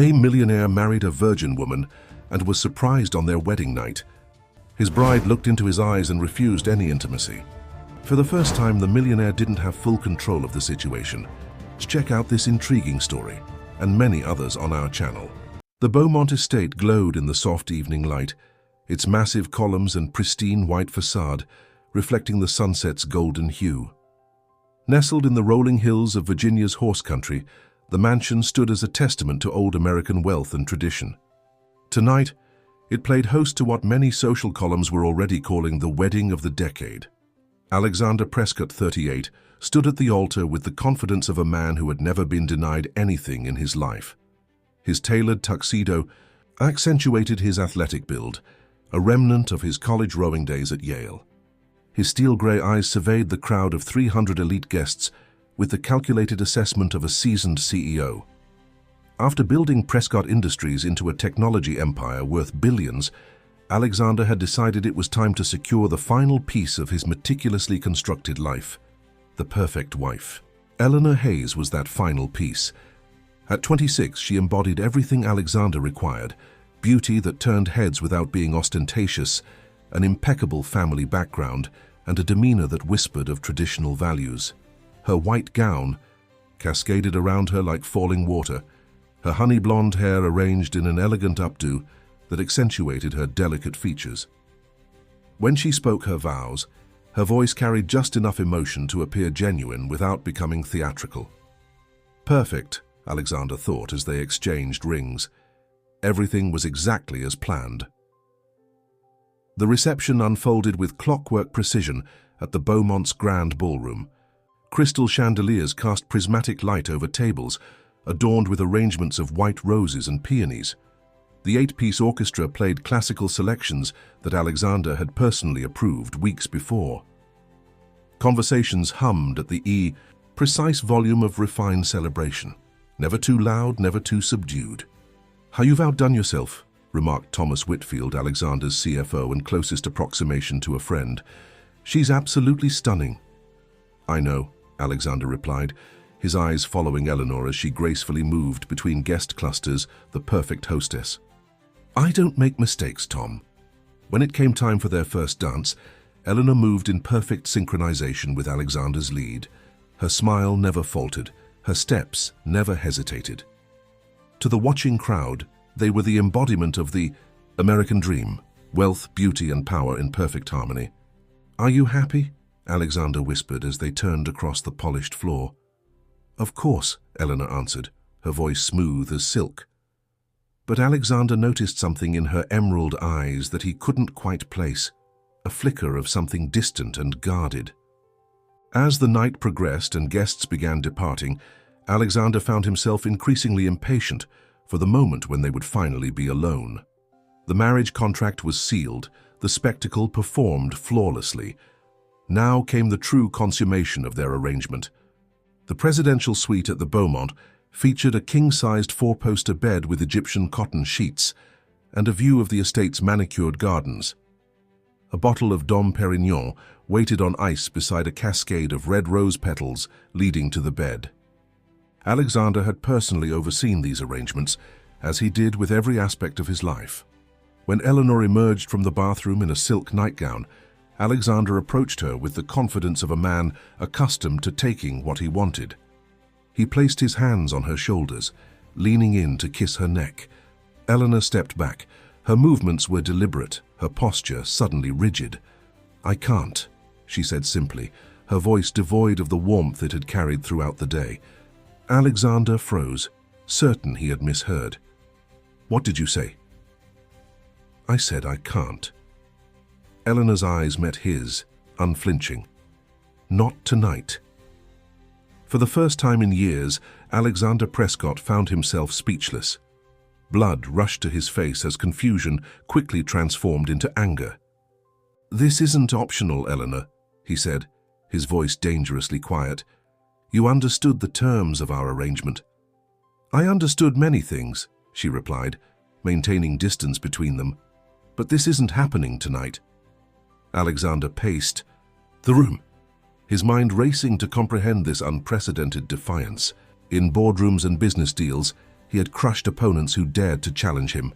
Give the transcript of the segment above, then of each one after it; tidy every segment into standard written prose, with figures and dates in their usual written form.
A millionaire married a virgin woman and was surprised on their wedding night. His bride looked into his eyes and refused any intimacy. For the first time, the millionaire didn't have full control of the situation. Check out this intriguing story and many others on our channel. The Beaumont estate glowed in the soft evening light, its massive columns and pristine white facade reflecting the sunset's golden hue. Nestled in the rolling hills of Virginia's horse country, the mansion stood as a testament to old American wealth and tradition. Tonight, it played host to what many social columns were already calling the wedding of the decade. Alexander Prescott, 38, stood at the altar with the confidence of a man who had never been denied anything in his life. His tailored tuxedo accentuated his athletic build, a remnant of his college rowing days at Yale. His steel-gray eyes surveyed the crowd of 300 elite guests with the calculated assessment of a seasoned CEO. After building Prescott Industries into a technology empire worth billions, Alexander had decided it was time to secure the final piece of his meticulously constructed life, the perfect wife. Eleanor Hayes was that final piece. At 26, she embodied everything Alexander required: beauty that turned heads without being ostentatious, an impeccable family background, and a demeanor that whispered of traditional values. Her white gown cascaded around her like falling water, her honey blonde hair arranged in an elegant updo that accentuated her delicate features. When she spoke her vows, her voice carried just enough emotion to appear genuine without becoming theatrical. Perfect, Alexander thought as they exchanged rings. Everything was exactly as planned. The reception unfolded with clockwork precision at the Beaumont's grand ballroom. Crystal chandeliers cast prismatic light over tables, adorned with arrangements of white roses and peonies. The 8-piece orchestra played classical selections that Alexander had personally approved weeks before. Conversations hummed at the precise volume of refined celebration. Never too loud, never too subdued. "How you've outdone yourself," remarked Thomas Whitfield, Alexander's CFO and closest approximation to a friend. "She's absolutely stunning." "I know," Alexander replied, his eyes following Eleanor as she gracefully moved between guest clusters, the perfect hostess. "I don't make mistakes, Tom." When it came time for their first dance, Eleanor moved in perfect synchronization with Alexander's lead. Her smile never faltered, her steps never hesitated. To the watching crowd, they were the embodiment of the American dream: wealth, beauty, and power in perfect harmony. "Are you happy?" Alexander whispered as they turned across the polished floor. "Of course," Eleanor answered, her voice smooth as silk. But Alexander noticed something in her emerald eyes that he couldn't quite place, a flicker of something distant and guarded. As the night progressed and guests began departing, Alexander found himself increasingly impatient for the moment when they would finally be alone. The marriage contract was sealed, the spectacle performed flawlessly. Now came the true consummation of their arrangement. The presidential suite at the Beaumont featured a king-sized 4-poster bed with Egyptian cotton sheets and a view of the estate's manicured gardens. A bottle of Dom Perignon waited on ice beside a cascade of red rose petals leading to the bed. Alexander had personally overseen these arrangements, as he did with every aspect of his life. When Eleanor emerged from the bathroom in a silk nightgown, Alexander approached her with the confidence of a man accustomed to taking what he wanted. He placed his hands on her shoulders, leaning in to kiss her neck. Eleanor stepped back. Her movements were deliberate, her posture suddenly rigid. "I can't," she said simply, her voice devoid of the warmth it had carried throughout the day. Alexander froze, certain he had misheard. "What did you say?" "I said I can't." Eleanor's eyes met his, unflinching. "Not tonight." For the first time in years, Alexander Prescott found himself speechless. Blood rushed to his face as confusion quickly transformed into anger. "This isn't optional, Eleanor," he said, his voice dangerously quiet. "You understood the terms of our arrangement." "I understood many things," she replied, maintaining distance between them. "But this isn't happening tonight." Alexander paced the room, his mind racing to comprehend this unprecedented defiance. In boardrooms and business deals, He had crushed opponents who dared to challenge him.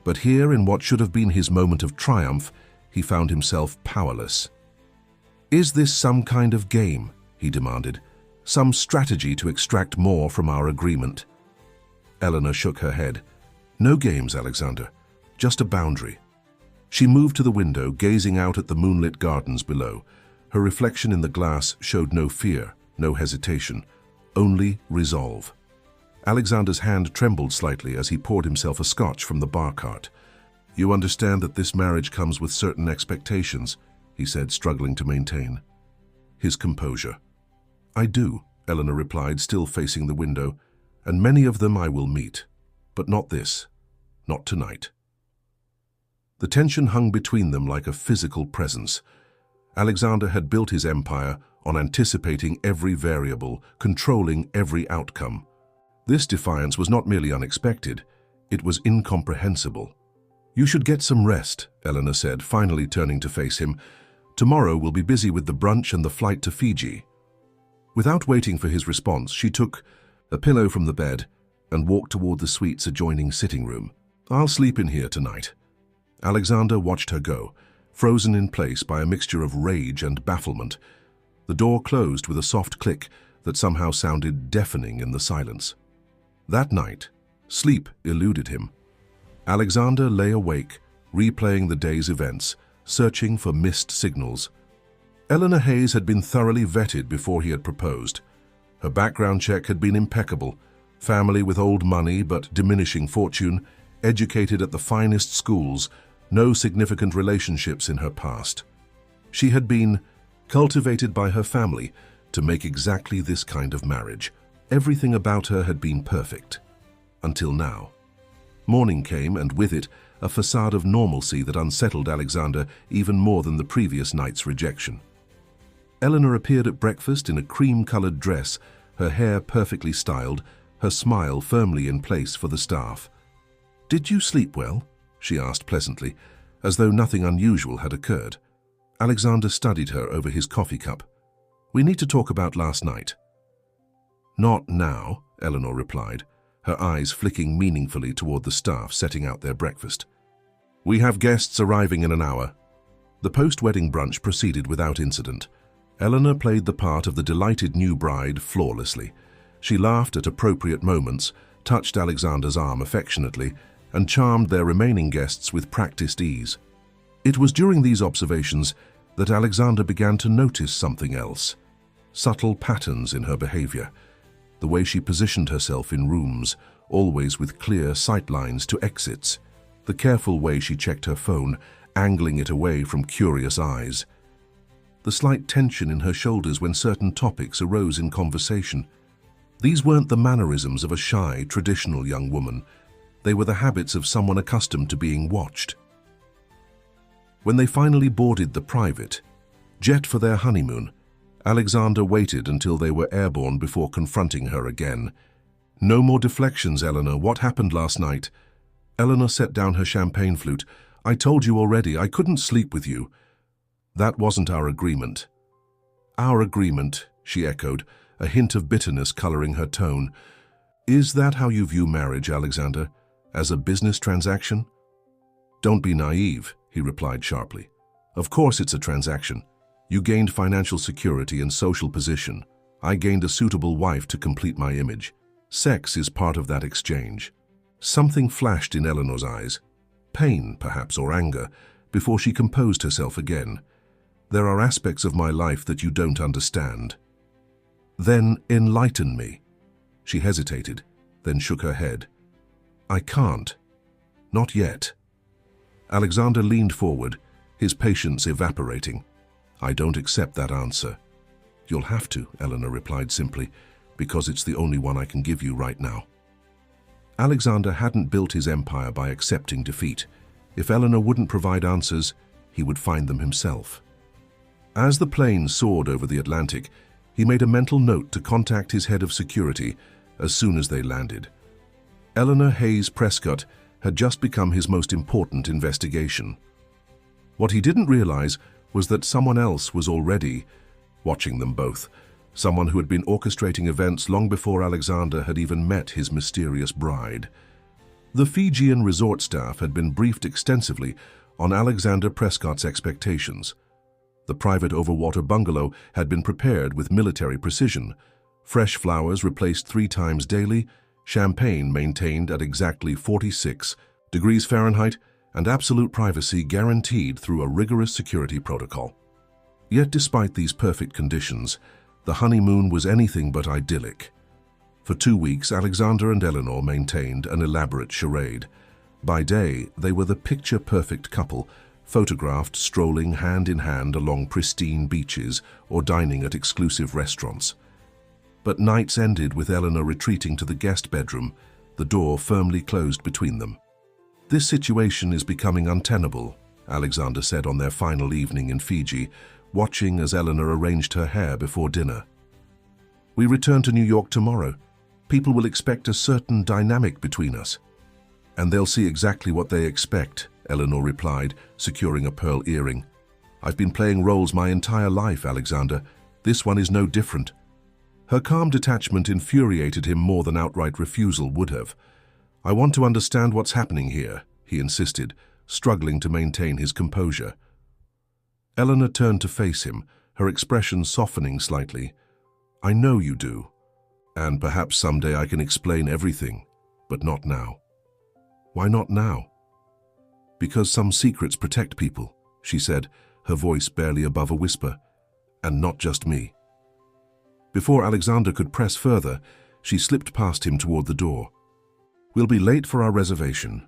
But here, in what should have been his moment of triumph, he found himself powerless. "Is this some kind of game?" he demanded. "Some strategy to extract more from our agreement?" Eleanor shook her head. "No games, Alexander. Just a boundary." She moved to the window, gazing out at the moonlit gardens below. Her reflection in the glass showed no fear, no hesitation, only resolve. Alexander's hand trembled slightly as he poured himself a scotch from the bar cart. "You understand that this marriage comes with certain expectations," he said, struggling to maintain his composure. "I do," Eleanor replied, still facing the window, "and many of them I will meet. But not this. Not tonight." The tension hung between them like a physical presence. Alexander had built his empire on anticipating every variable, controlling every outcome. This defiance was not merely unexpected, it was incomprehensible. "You should get some rest," Eleanor said, finally turning to face him. "Tomorrow we'll be busy with the brunch and the flight to Fiji." Without waiting for his response, she took a pillow from the bed and walked toward the suite's adjoining sitting room. "I'll sleep in here tonight." Alexander watched her go, frozen in place by a mixture of rage and bafflement. The door closed with a soft click that somehow sounded deafening in the silence. That night, sleep eluded him. Alexander lay awake, replaying the day's events, searching for missed signals. Eleanor Hayes had been thoroughly vetted before he had proposed. Her background check had been impeccable. Family with old money but diminishing fortune, educated at the finest schools, no significant relationships in her past. She had been cultivated by her family to make exactly this kind of marriage. Everything about her had been perfect. Until now. Morning came, and with it, a facade of normalcy that unsettled Alexander even more than the previous night's rejection. Eleanor appeared at breakfast in a cream-colored dress, her hair perfectly styled, her smile firmly in place for the staff. "Did you sleep well?" she asked pleasantly, as though nothing unusual had occurred. Alexander studied her over his coffee cup. "We need to talk about last night." "Not now," Eleanor replied, her eyes flicking meaningfully toward the staff setting out their breakfast. "We have guests arriving in an hour." The post-wedding brunch proceeded without incident. Eleanor played the part of the delighted new bride flawlessly. She laughed at appropriate moments, touched Alexander's arm affectionately, and charmed their remaining guests with practiced ease. It was during these observations that Alexander began to notice something else. Subtle patterns in her behavior. The way she positioned herself in rooms, always with clear sightlines to exits. The careful way she checked her phone, angling it away from curious eyes. The slight tension in her shoulders when certain topics arose in conversation. These weren't the mannerisms of a shy, traditional young woman. They were the habits of someone accustomed to being watched. When they finally boarded the private jet for their honeymoon, Alexander waited until they were airborne before confronting her again. "No more deflections, Eleanor. What happened last night?" Eleanor set down her champagne flute. "I told you already, I couldn't sleep with you." "That wasn't our agreement." "Our agreement," she echoed, a hint of bitterness coloring her tone. "Is that how you view marriage, Alexander? As a business transaction?" "Don't be naive," he replied sharply. "Of course it's a transaction. You gained financial security and social position. I gained a suitable wife to complete my image. Sex is part of that exchange." Something flashed in Eleanor's eyes. Pain, perhaps, or anger, before she composed herself again. "There are aspects of my life that you don't understand." "Then enlighten me." She hesitated, then shook her head. "I can't. Not yet." Alexander leaned forward, his patience evaporating. "I don't accept that answer." "You'll have to," Eleanor replied simply, "because it's the only one I can give you right now." Alexander hadn't built his empire by accepting defeat. If Eleanor wouldn't provide answers, he would find them himself. As the plane soared over the Atlantic, he made a mental note to contact his head of security as soon as they landed. Eleanor Hayes Prescott had just become his most important investigation. What he didn't realize was that someone else was already watching them both, someone who had been orchestrating events long before Alexander had even met his mysterious bride. The Fijian resort staff had been briefed extensively on Alexander Prescott's expectations. The private overwater bungalow had been prepared with military precision. Fresh flowers replaced 3 times daily, champagne maintained at exactly 46 degrees Fahrenheit, and absolute privacy guaranteed through a rigorous security protocol. Yet despite these perfect conditions, the honeymoon was anything but idyllic. For 2 weeks, Alexander and Eleanor maintained an elaborate charade. By day, they were the picture-perfect couple, photographed strolling hand-in-hand along pristine beaches or dining at exclusive restaurants. But nights ended with Eleanor retreating to the guest bedroom, the door firmly closed between them. "This situation is becoming untenable," Alexander said on their final evening in Fiji, watching as Eleanor arranged her hair before dinner. "We return to New York tomorrow. People will expect a certain dynamic between us." "And they'll see exactly what they expect," Eleanor replied, securing a pearl earring. "I've been playing roles my entire life, Alexander. This one is no different." Her calm detachment infuriated him more than outright refusal would have. "I want to understand what's happening here," he insisted, struggling to maintain his composure. Eleanor turned to face him, her expression softening slightly. "I know you do. And perhaps someday I can explain everything, but not now." "Why not now?" "Because some secrets protect people," she said, her voice barely above a whisper. "And not just me." Before Alexander could press further, she slipped past him toward the door. "We'll be late for our reservation."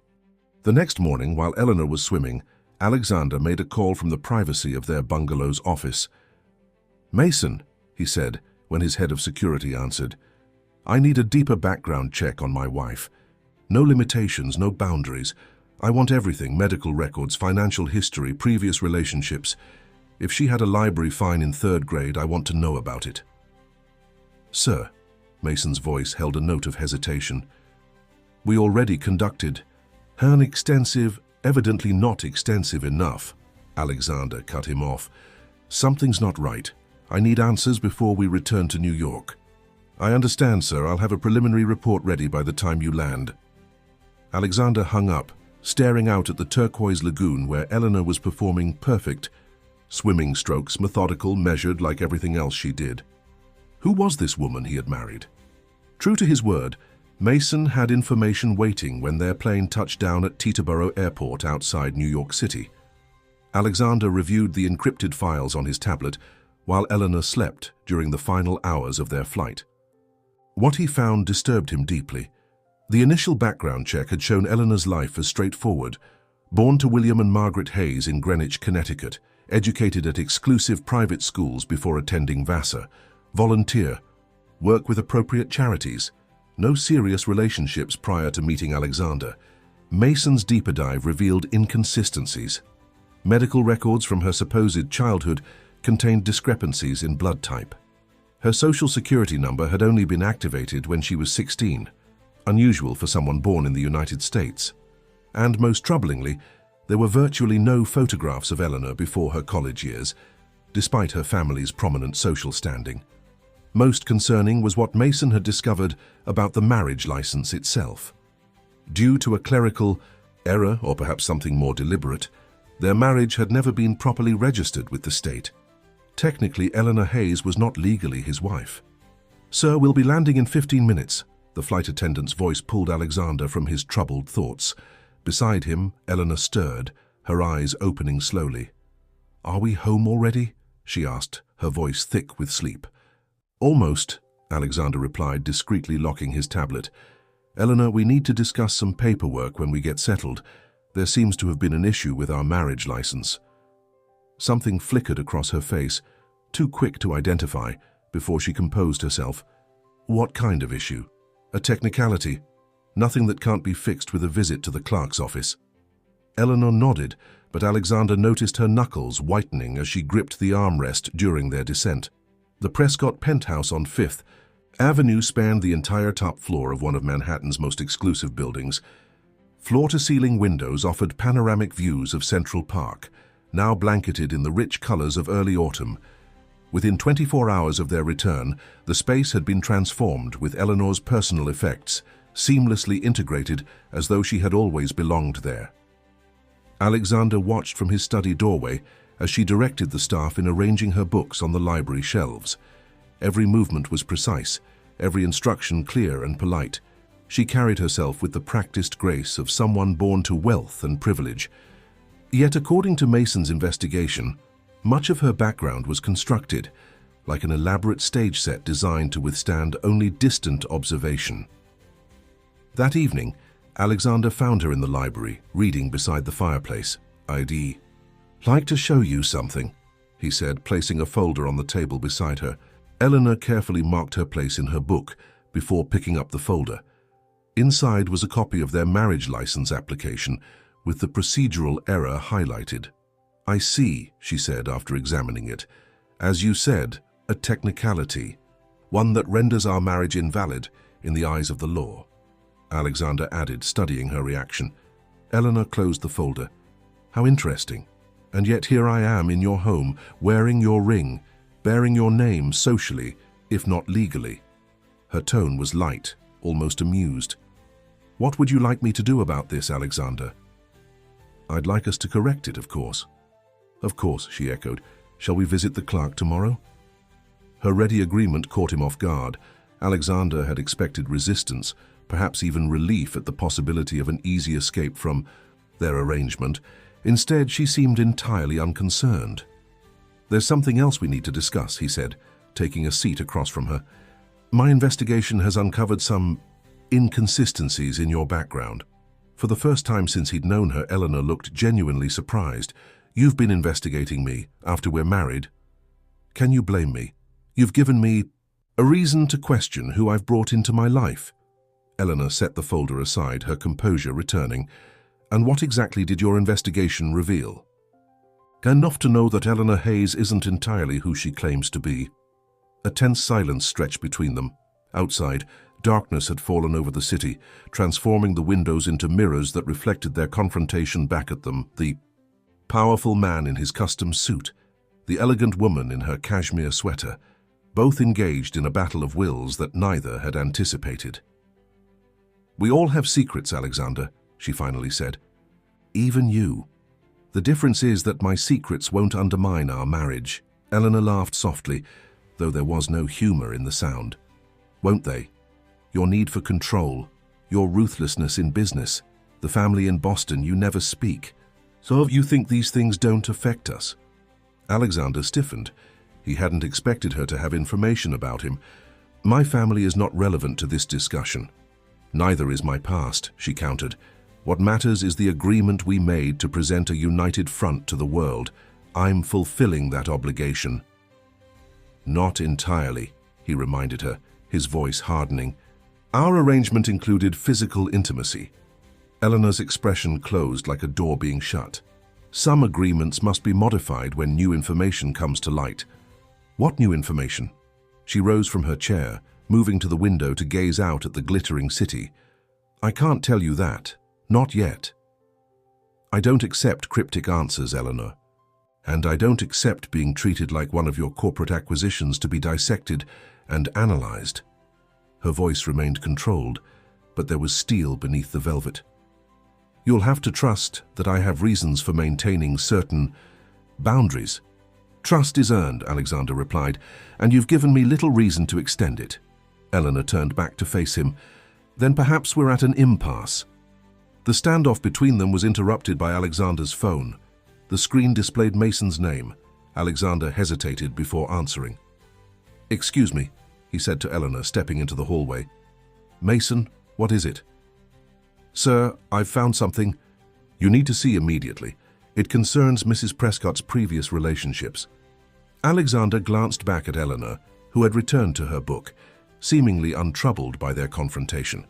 The next morning, while Eleanor was swimming, Alexander made a call from the privacy of their bungalow's office. "Mason," he said, when his head of security answered, "I need a deeper background check on my wife. No limitations, no boundaries. I want everything: medical records, financial history, previous relationships. If she had a library fine in 3rd grade, I want to know about it." "Sir," Mason's voice held a note of hesitation, "we already conducted an extensive, evidently not extensive enough." Alexander cut him off. "Something's not right. I need answers before we return to New York." "I understand, sir. I'll have a preliminary report ready by the time you land." Alexander hung up, staring out at the turquoise lagoon where Eleanor was performing perfect swimming strokes, methodical, measured like everything else she did. Who was this woman he had married? True to his word, Mason had information waiting when their plane touched down at Teterboro Airport outside New York City. Alexander reviewed the encrypted files on his tablet while Eleanor slept during the final hours of their flight. What he found disturbed him deeply. The initial background check had shown Eleanor's life as straightforward. Born to William and Margaret Hayes in Greenwich, Connecticut, educated at exclusive private schools before attending Vassar, volunteer, work with appropriate charities, no serious relationships prior to meeting Alexander. Mason's deeper dive revealed inconsistencies. Medical records from her supposed childhood contained discrepancies in blood type. Her social security number had only been activated when she was 16, unusual for someone born in the United States. And most troublingly, there were virtually no photographs of Eleanor before her college years, despite her family's prominent social standing. Most concerning was what Mason had discovered about the marriage license itself. Due to a clerical error, or perhaps something more deliberate, their marriage had never been properly registered with the state. Technically, Eleanor Hayes was not legally his wife. "Sir, we'll be landing in 15 minutes. The flight attendant's voice pulled Alexander from his troubled thoughts. Beside him, Eleanor stirred, her eyes opening slowly. "Are we home already?" she asked, her voice thick with sleep. "Almost," Alexander replied, discreetly locking his tablet. "Eleanor, we need to discuss some paperwork when we get settled. There seems to have been an issue with our marriage license." Something flickered across her face, too quick to identify, before she composed herself. "What kind of issue?" "A technicality. Nothing that can't be fixed with a visit to the clerk's office." Eleanor nodded, but Alexander noticed her knuckles whitening as she gripped the armrest during their descent. The Prescott penthouse on 5th Avenue spanned the entire top floor of one of Manhattan's most exclusive buildings. Floor-to-ceiling windows offered panoramic views of Central Park, now blanketed in the rich colors of early autumn. Within 24 hours of their return, the space had been transformed with Eleanor's personal effects, seamlessly integrated as though she had always belonged there. Alexander watched from his study doorway as she directed the staff in arranging her books on the library shelves. Every movement was precise, every instruction clear and polite. She carried herself with the practiced grace of someone born to wealth and privilege. Yet, according to Mason's investigation, much of her background was constructed, like an elaborate stage set designed to withstand only distant observation. That evening, Alexander found her in the library, reading beside the fireplace. "I'd like to show you something," he said, placing a folder on the table beside her. Eleanor carefully marked her place in her book before picking up the folder. Inside was a copy of their marriage license application, with the procedural error highlighted. "I see," she said after examining it. "As you said, a technicality, one that renders our marriage invalid in the eyes of the law," Alexander added, studying her reaction. Eleanor closed the folder. "How interesting. And yet here I am in your home, wearing your ring, bearing your name socially, if not legally." Her tone was light, almost amused. "What would you like me to do about this, Alexander?" "I'd like us to correct it, of course." "Of course," she echoed. "Shall we visit the clerk tomorrow?" Her ready agreement caught him off guard. Alexander had expected resistance, perhaps even relief at the possibility of an easy escape from their arrangement. Instead, she seemed entirely unconcerned. "There's something else we need to discuss," he said, taking a seat across from her. "My investigation has uncovered some inconsistencies in your background." For the first time since he'd known her, Eleanor looked genuinely surprised. "You've been investigating me after we're married. Can you blame me? You've given me a reason to question who I've brought into my life." Eleanor set the folder aside, her composure returning. "And what exactly did your investigation reveal?" "Enough to know that Eleanor Hayes isn't entirely who she claims to be." A tense silence stretched between them. Outside, darkness had fallen over the city, transforming the windows into mirrors that reflected their confrontation back at them. The powerful man in his custom suit, the elegant woman in her cashmere sweater, both engaged in a battle of wills that neither had anticipated. "We all have secrets, Alexander," she finally said. "Even you. The difference is that my secrets won't undermine our marriage." Eleanor laughed softly, though there was no humor in the sound. "Won't they? Your need for control, your ruthlessness in business, the family in Boston you never speak. So you think these things don't affect us?" Alexander stiffened. He hadn't expected her to have information about him. "My family is not relevant to this discussion. Neither is my past," she countered. "What matters is the agreement we made to present a united front to the world. I'm fulfilling that obligation." "Not entirely," he reminded her, his voice hardening. "Our arrangement included physical intimacy." Eleanor's expression closed like a door being shut. "Some agreements must be modified when new information comes to light." "What new information?" She rose from her chair, moving to the window to gaze out at the glittering city. "I can't tell you that. Not yet." "I don't accept cryptic answers, Eleanor. And I don't accept being treated like one of your corporate acquisitions to be dissected and analyzed." Her voice remained controlled, but there was steel beneath the velvet. "You'll have to trust that I have reasons for maintaining certain boundaries." "Trust is earned," Alexander replied, "and you've given me little reason to extend it." Eleanor turned back to face him. "Then perhaps we're at an impasse." The standoff between them was interrupted by Alexander's phone. The screen displayed Mason's name. Alexander hesitated before answering. "Excuse me," he said to Eleanor, stepping into the hallway. "Mason, what is it?" "Sir, I've found something you need to see immediately. It concerns Mrs. Prescott's previous relationships." Alexander glanced back at Eleanor, who had returned to her book, seemingly untroubled by their confrontation.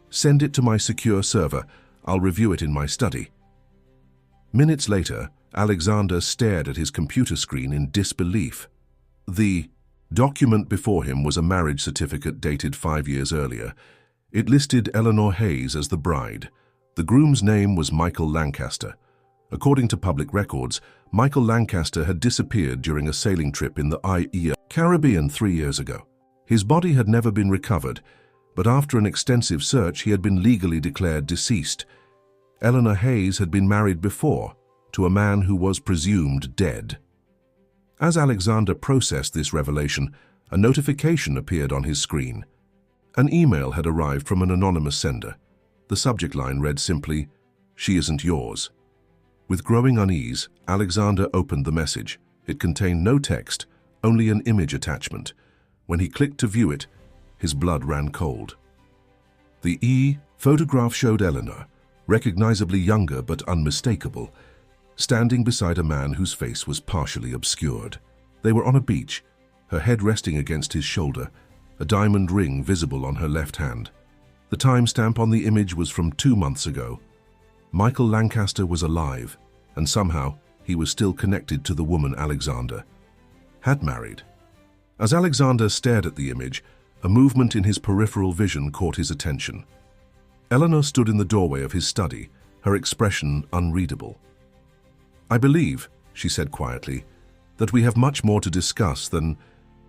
"Send it to my secure server. I'll review it in my study." Minutes later, Alexander stared at his computer screen in disbelief. The document before him was a marriage certificate dated 5 years earlier. It listed Eleanor Hayes as the bride. The groom's name was Michael Lancaster. According to public records, Michael Lancaster had disappeared during a sailing trip in the Caribbean 3 years ago. His body had never been recovered, but after an extensive search, he had been legally declared deceased. Eleanor Hayes had been married before, to a man who was presumed dead. As Alexander processed this revelation, a notification appeared on his screen. An email had arrived from an anonymous sender. The subject line read simply, "She isn't yours." With growing unease, Alexander opened the message. It contained no text, only an image attachment. When he clicked to view it, his blood ran cold. The photograph showed Eleanor, recognizably younger but unmistakable, standing beside a man whose face was partially obscured. They were on a beach, her head resting against his shoulder, a diamond ring visible on her left hand. The timestamp on the image was from 2 months ago. Michael Lancaster was alive, and somehow he was still connected to the woman Alexander had married. As Alexander stared at the image, a movement in his peripheral vision caught his attention. Eleanor stood in the doorway of his study, her expression unreadable. "I believe," she said quietly, "that we have much more to discuss than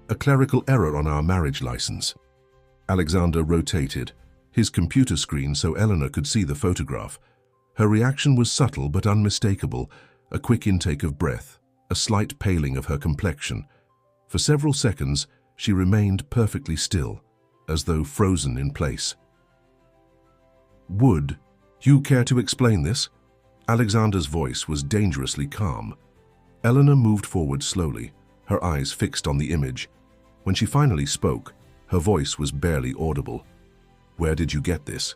a clerical error on our marriage license." Alexander rotated his computer screen so Eleanor could see the photograph. Her reaction was subtle but unmistakable, a quick intake of breath, a slight paling of her complexion. For several seconds, she remained perfectly still, as though frozen in place. "Would you care to explain this?" Alexander's voice was dangerously calm. Eleanor moved forward slowly, her eyes fixed on the image. When she finally spoke, her voice was barely audible. "Where did you get this?"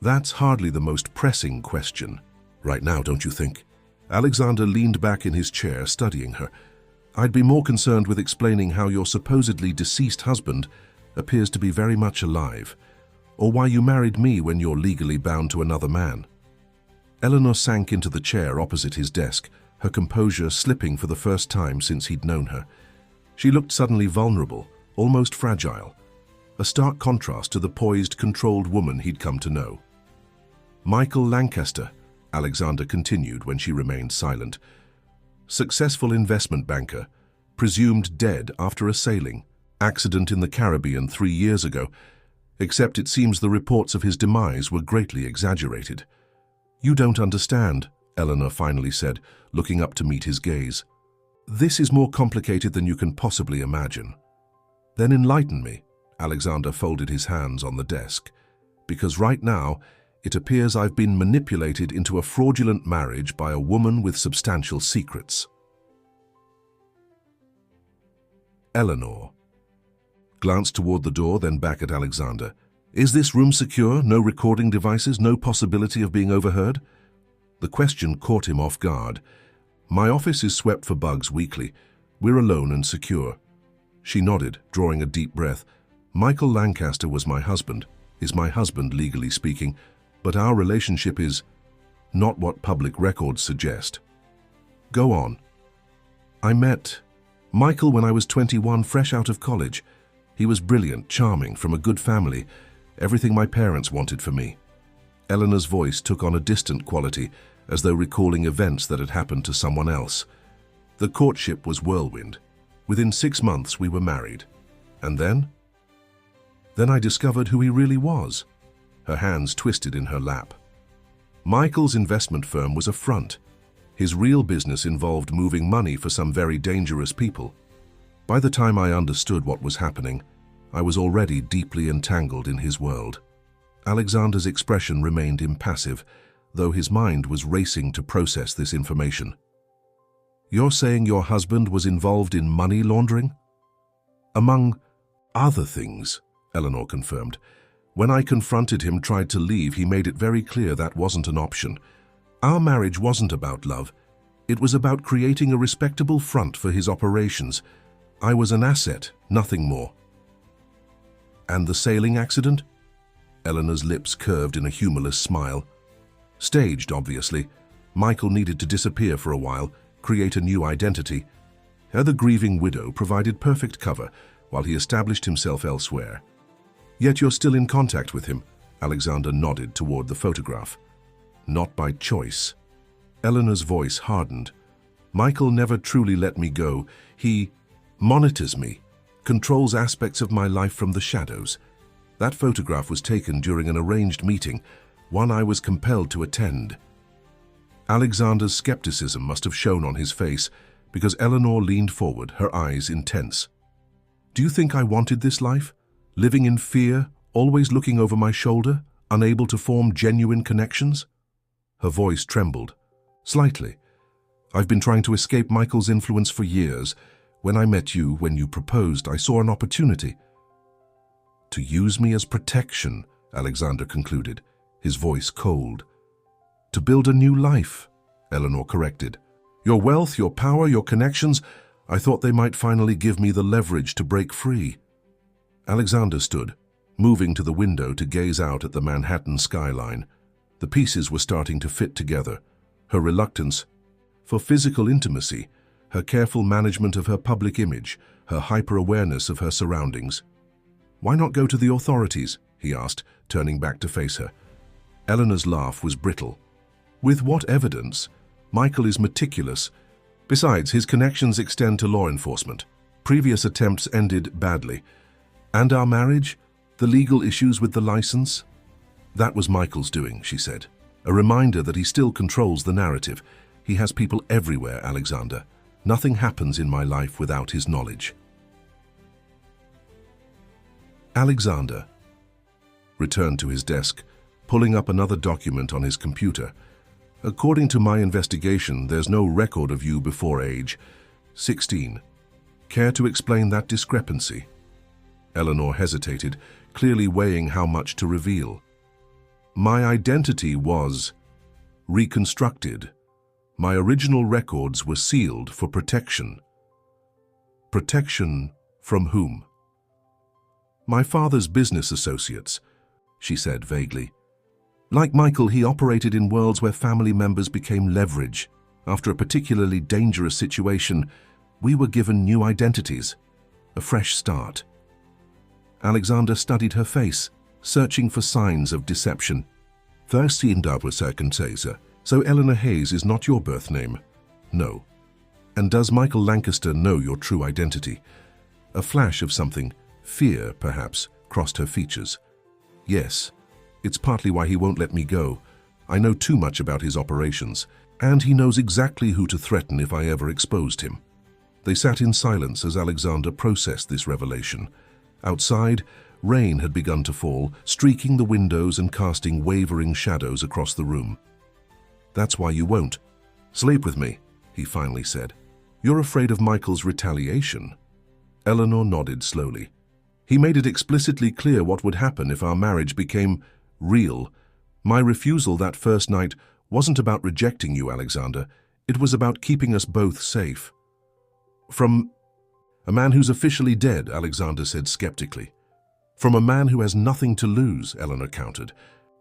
"That's hardly the most pressing question right now, don't you think?" Alexander leaned back in his chair, studying her. "I'd be more concerned with explaining how your supposedly deceased husband appears to be very much alive, or why you married me when you're legally bound to another man." Eleanor sank into the chair opposite his desk, her composure slipping for the first time since he'd known her. She looked suddenly vulnerable, almost fragile, a stark contrast to the poised, controlled woman he'd come to know. "Michael Lancaster," Alexander continued when she remained silent. "Successful investment banker, presumed dead after a sailing accident in the Caribbean 3 years ago, except it seems the reports of his demise were greatly exaggerated." "You don't understand," Eleanor finally said, looking up to meet his gaze. "This is more complicated than you can possibly imagine." "Then enlighten me." Alexander folded his hands on the desk. "Because right now, it appears I've been manipulated into a fraudulent marriage by a woman with substantial secrets." Eleanor glanced toward the door, then back at Alexander. "Is this room secure? No recording devices? No possibility of being overheard?" The question caught him off guard. "My office is swept for bugs weekly. We're alone and secure." She nodded, drawing a deep breath. "Michael Lancaster was my husband, is my husband legally speaking, but our relationship is not what public records suggest." "Go on." "I met Michael when I was 21, fresh out of college. He was brilliant, charming, from a good family, everything my parents wanted for me." Eleanor's voice took on a distant quality, as though recalling events that had happened to someone else. "The courtship was whirlwind. Within 6 months we were married. And then? Then I discovered who he really was." Her hands twisted in her lap. "Michael's investment firm was a front. His real business involved moving money for some very dangerous people. By the time I understood what was happening, I was already deeply entangled in his world." Alexander's expression remained impassive, though his mind was racing to process this information. "You're saying your husband was involved in money laundering?" "Among other things," Eleanor confirmed. "When I confronted him, tried to leave, he made it very clear that wasn't an option. Our marriage wasn't about love. It was about creating a respectable front for his operations. I was an asset, nothing more." "And the sailing accident?" Eleanor's lips curved in a humorless smile. "Staged, obviously. Michael needed to disappear for a while, create a new identity. The grieving widow provided perfect cover while he established himself elsewhere." "Yet you're still in contact with him," Alexander nodded toward the photograph. "Not by choice." Eleanor's voice hardened. Michael never truly let me go. He monitors me, controls aspects of my life from the shadows. That photograph was taken during an arranged meeting, one I was compelled to attend. Alexander's skepticism must have shown on his face, because Eleanor leaned forward, her eyes intense. Do you think I wanted this life? Living in fear, always looking over my shoulder, unable to form genuine connections? Her voice trembled. Slightly. I've been trying to escape Michael's influence for years. When I met you, when you proposed, I saw an opportunity. To use me as protection, Alexander concluded, his voice cold. To build a new life, Eleanor corrected. Your wealth, your power, your connections, I thought they might finally give me the leverage to break free. Alexander stood, moving to the window to gaze out at the Manhattan skyline. The pieces were starting to fit together. Her reluctance for physical intimacy, her careful management of her public image, her hyper-awareness of her surroundings. Why not go to the authorities? He asked, turning back to face her. Eleanor's laugh was brittle. With what evidence? Michael is meticulous. Besides, his connections extend to law enforcement. Previous attempts ended badly. And our marriage? The legal issues with the license? That was Michael's doing, she said. A reminder that he still controls the narrative. He has people everywhere, Alexander. Nothing happens in my life without his knowledge. Alexander returned to his desk, pulling up another document on his computer. According to my investigation, there's no record of you before age 16. Care to explain that discrepancy? Eleanor hesitated, clearly weighing how much to reveal. My identity was reconstructed. My original records were sealed for protection. Protection from whom? My father's business associates, she said vaguely. Like Michael, he operated in worlds where family members became leverage. After a particularly dangerous situation, we were given new identities, a fresh start. Alexander studied her face, searching for signs of deception. 13 circumstances. So Eleanor Hayes is not your birth name? No. And does Michael Lancaster know your true identity? A flash of something, fear perhaps, crossed her features. Yes. It's partly why he won't let me go. I know too much about his operations, and he knows exactly who to threaten if I ever exposed him. They sat in silence as Alexander processed this revelation. Outside, rain had begun to fall, streaking the windows and casting wavering shadows across the room. That's why you won't. Sleep with me, he finally said. You're afraid of Michael's retaliation? Eleanor nodded slowly. He made it explicitly clear what would happen if our marriage became real. My refusal that first night wasn't about rejecting you, Alexander. It was about keeping us both safe. From a man who's officially dead, Alexander said skeptically. From a man who has nothing to lose, Eleanor countered.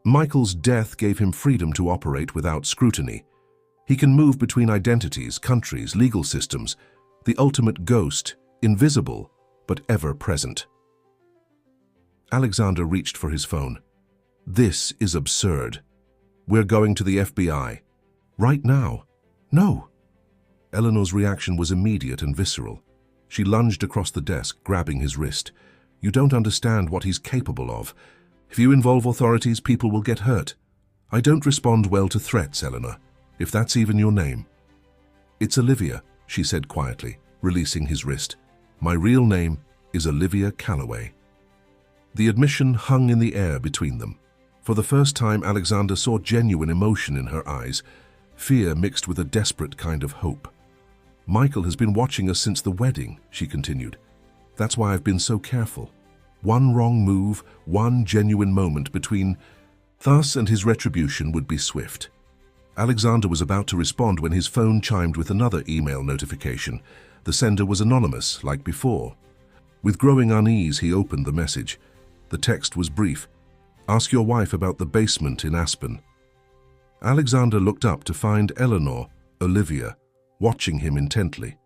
Michael's death gave him freedom to operate without scrutiny. He can move between identities, countries, legal systems. The ultimate ghost, invisible, but ever present. Alexander reached for his phone. This is absurd. We're going to the FBI. Right now. No. Eleanor's reaction was immediate and visceral. She lunged across the desk, grabbing his wrist. You don't understand what he's capable of. If you involve authorities, people will get hurt. I don't respond well to threats, Eleanor, if that's even your name. It's Olivia, she said quietly, releasing his wrist. My real name is Olivia Calloway. The admission hung in the air between them. For the first time, Alexander saw genuine emotion in her eyes, fear mixed with a desperate kind of hope. Michael has been watching us since the wedding, she continued. That's why I've been so careful. One wrong move, one genuine moment between us and his retribution would be swift. Alexander was about to respond when his phone chimed with another email notification. The sender was anonymous, like before. With growing unease, he opened the message. The text was brief. Ask your wife about the basement in Aspen. Alexander looked up to find Eleanor, Olivia, watching him intently.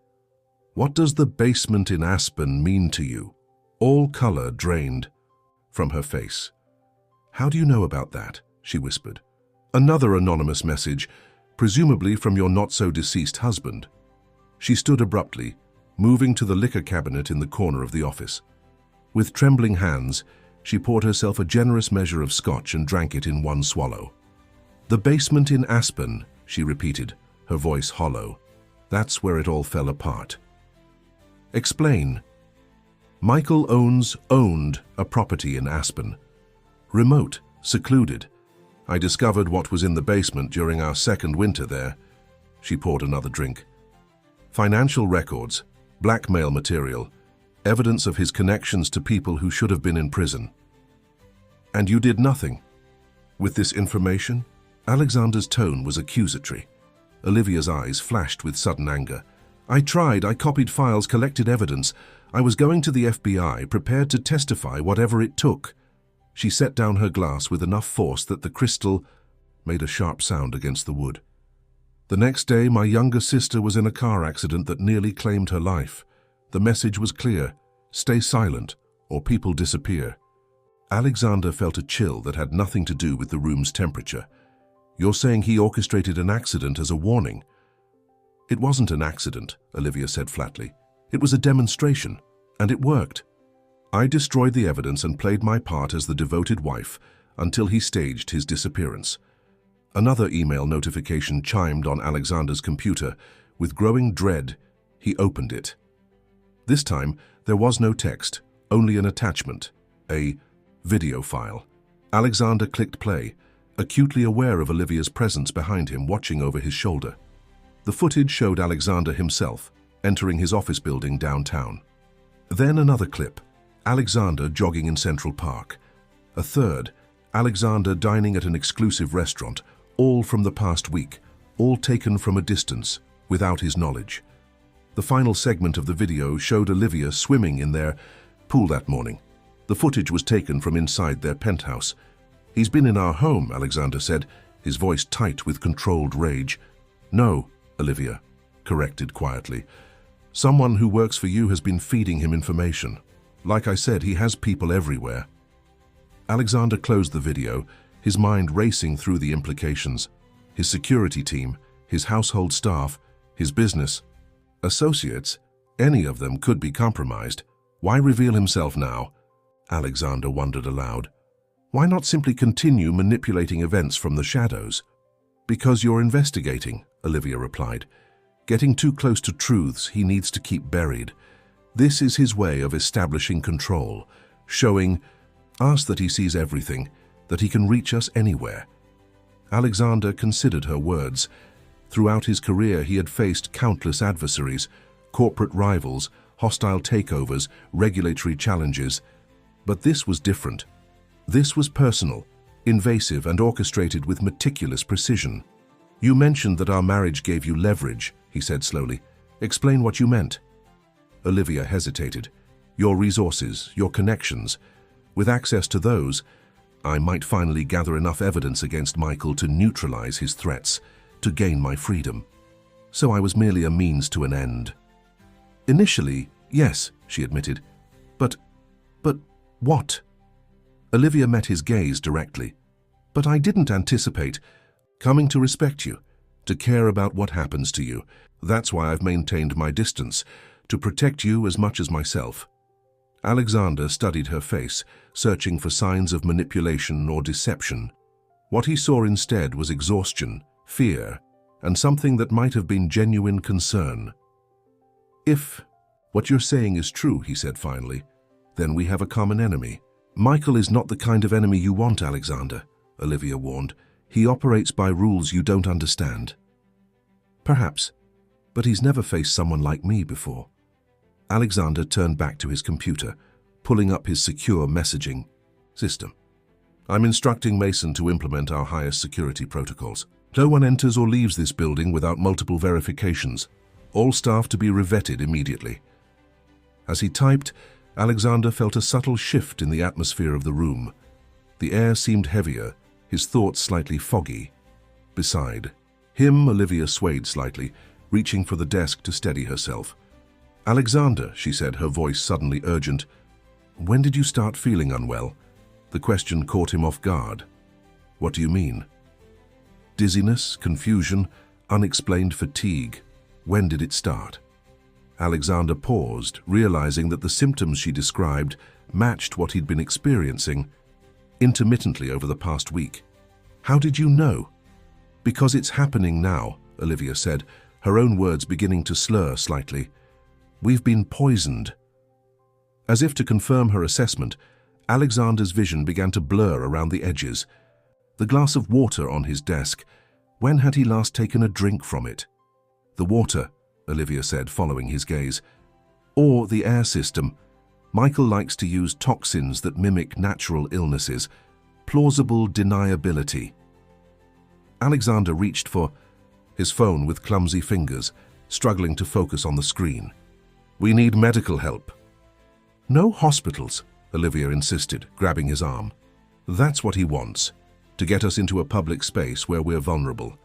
What does the basement in Aspen mean to you? All color drained from her face. How do you know about that? She whispered. Another anonymous message. presumably from your not-so-deceased husband. She stood abruptly, moving to the liquor cabinet in the corner of the office. With trembling hands, she poured herself a generous measure of scotch and drank it in one swallow. "The basement in Aspen," she repeated, her voice hollow. "That's where it all fell apart." "Explain." "Michael owned a property in Aspen. Remote, secluded. I discovered what was in the basement during our second winter there." She poured another drink. "Financial records, blackmail material, evidence of his connections to people who should have been in prison." "And you did nothing with this information?" Alexander's tone was accusatory. Olivia's eyes flashed with sudden anger. "I tried. I copied files, collected evidence. I was going to the FBI, prepared to testify whatever it took." She set down her glass with enough force that the crystal made a sharp sound against the wood. "The next day, my younger sister was in a car accident that nearly claimed her life. The message was clear: stay silent, or people disappear." Alexander felt a chill that had nothing to do with the room's temperature. "You're saying he orchestrated an accident as a warning?" "It wasn't an accident," Olivia said flatly. "It was a demonstration, and it worked. I destroyed the evidence and played my part as the devoted wife until he staged his disappearance." Another email notification chimed on Alexander's computer. With growing dread, he opened it. This time, there was no text, only an attachment, a video file. Alexander clicked play, acutely aware of Olivia's presence behind him, watching over his shoulder. The footage showed Alexander himself, entering his office building downtown. Then another clip, Alexander jogging in Central Park. A third, Alexander dining at an exclusive restaurant, all from the past week, all taken from a distance, without his knowledge. The final segment of the video showed Olivia swimming in their pool that morning. The footage was taken from inside their penthouse. "He's been in our home," Alexander said, his voice tight with controlled rage. "No," Olivia corrected quietly. "Someone who works for you has been feeding him information. Like I said, he has people everywhere." Alexander closed the video, his mind racing through the implications. His security team, his household staff, his business associates, any of them could be compromised. Why reveal himself now? Alexander wondered aloud. Why not simply continue manipulating events from the shadows? "Because you're investigating," Olivia replied. "Getting too close to truths he needs to keep buried. This is his way of establishing control, showing us that he sees everything, that he can reach us anywhere." Alexander considered her words. Throughout his career, he had faced countless adversaries, corporate rivals, hostile takeovers, regulatory challenges. But this was different. This was personal, invasive, and orchestrated with meticulous precision. "You mentioned that our marriage gave you leverage," he said slowly. "Explain what you meant." Olivia hesitated. "Your resources, your connections. With access to those, I might finally gather enough evidence against Michael to neutralize his threats, to gain my freedom. So I was merely a means to an end." "Initially, yes," she admitted. But what?" Olivia met his gaze directly. "But I didn't anticipate coming to respect you, to care about what happens to you. That's why I've maintained my distance, to protect you as much as myself." Alexander studied her face, searching for signs of manipulation or deception. What he saw instead was exhaustion, fear, and something that might have been genuine concern. "If what you're saying is true," he said finally, "then we have a common enemy." "Michael is not the kind of enemy you want, Alexander," Olivia warned. "He operates by rules you don't understand." "Perhaps, but he's never faced someone like me before." Alexander turned back to his computer, pulling up his secure messaging system. "I'm instructing Mason to implement our highest security protocols. No one enters or leaves this building without multiple verifications. All staff to be revetted immediately." As he typed, Alexander felt a subtle shift in the atmosphere of the room. The air seemed heavier, his thoughts slightly foggy. Beside him, Olivia swayed slightly, reaching for the desk to steady herself. "Alexander," she said, her voice suddenly urgent, "when did you start feeling unwell?" The question caught him off guard. "What do you mean?" "Dizziness, confusion, Unexplained fatigue. When did it start? Alexander paused, realizing that the symptoms she described matched what he'd been experiencing intermittently over the past week. How did you know? Because it's happening now, Olivia said, her own words beginning to slur slightly. We've been poisoned. As if to confirm her assessment, Alexander's vision began to blur around the edges. The glass of water on his desk. When had he last taken a drink from it? The water, Olivia said, following his gaze. Or the air system. Michael likes to use toxins that mimic natural illnesses. Plausible deniability. Alexander reached for his phone with clumsy fingers, struggling to focus on the screen. We need medical help. No hospitals, Olivia insisted, grabbing his arm. That's what he wants, to get us into a public space where we're vulnerable.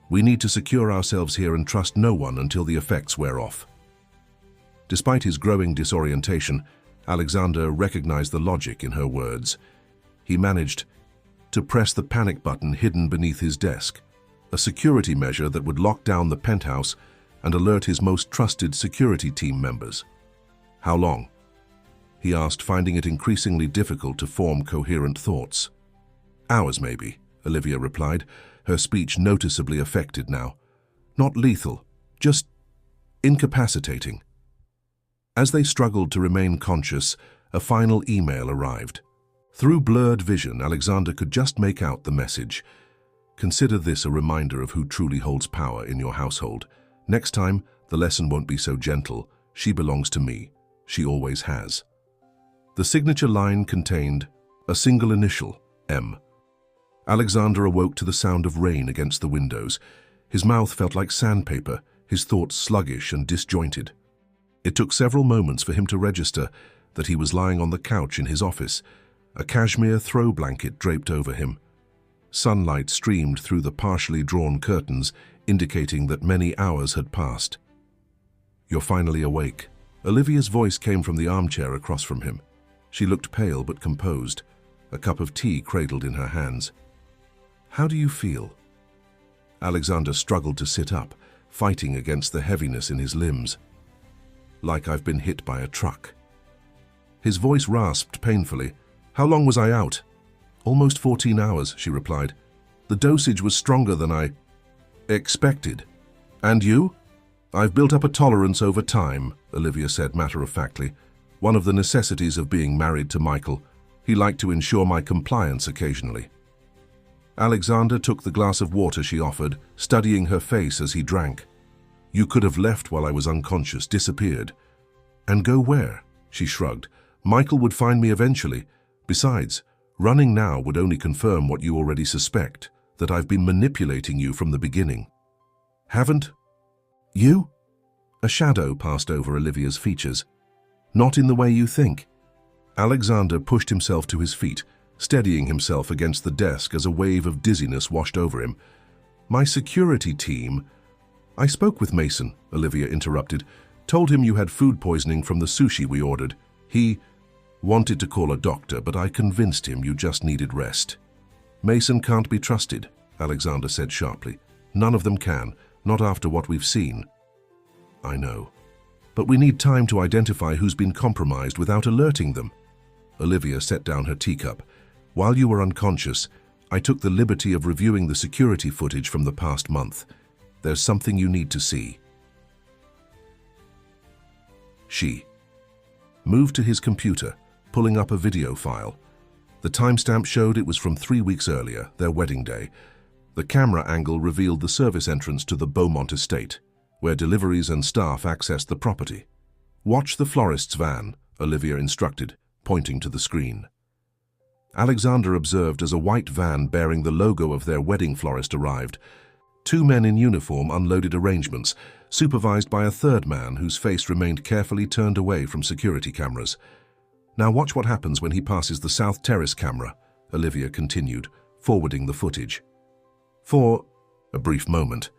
We need to secure ourselves here and trust no one until the effects wear off. Despite his growing disorientation, Alexander recognized the logic in her words. He managed to press the panic button hidden beneath his desk, a security measure that would lock down the penthouse and alert his most trusted security team members. How long? He asked, finding it increasingly difficult to form coherent thoughts. Hours, maybe, Olivia replied, her speech noticeably affected now. Not lethal, just incapacitating. As they struggled to remain conscious, a final email arrived. Through blurred vision, Alexander could just make out the message. Consider this a reminder of who truly holds power in your household. Next time, the lesson won't be so gentle. She belongs to me. She always has. The signature line contained a single initial, M. Alexander awoke to the sound of rain against the windows. His mouth felt like sandpaper, his thoughts sluggish and disjointed. It took several moments for him to register that he was lying on the couch in his office, a cashmere throw blanket draped over him. Sunlight streamed through the partially drawn curtains, indicating that many hours had passed. You're finally awake. Olivia's voice came from the armchair across from him. She looked pale but composed, a cup of tea cradled in her hands. How do you feel? Alexander struggled to sit up, fighting against the heaviness in his limbs. Like I've been hit by a truck. His voice rasped painfully. How long was I out? Almost 14 hours, she replied. The dosage was stronger than I expected. And you? I've built up a tolerance over time, Olivia said matter-of-factly. One of the necessities of being married to Michael. He liked to ensure my compliance occasionally. Alexander took the glass of water she offered, studying her face as he drank. You could have left while I was unconscious, disappeared. And go where? She shrugged. Michael would find me eventually. Besides, running now would only confirm what you already suspect, that I've been manipulating you from the beginning. Haven't? You? A shadow passed over Olivia's features. Not in the way you think. Alexander pushed himself to his feet, steadying himself against the desk as a wave of dizziness washed over him. My security team... I spoke with Mason, Olivia interrupted. Told him you had food poisoning from the sushi we ordered. He wanted to call a doctor, but I convinced him you just needed rest. Mason can't be trusted, Alexander said sharply. None of them can, not after what we've seen. I know. But we need time to identify who's been compromised without alerting them. Olivia set down her teacup. While you were unconscious, I took the liberty of reviewing the security footage from the past month. There's something you need to see. She moved to his computer, pulling up a video file. The timestamp showed it was from 3 weeks earlier, their wedding day. The camera angle revealed the service entrance to the Beaumont estate, where deliveries and staff accessed the property. Watch the florist's van, Olivia instructed, pointing to the screen. Alexander observed as a white van bearing the logo of their wedding florist arrived. 2 men in uniform unloaded arrangements, supervised by a third man whose face remained carefully turned away from security cameras. Now watch what happens when he passes the South Terrace camera, Olivia continued, forwarding the footage. For a brief moment,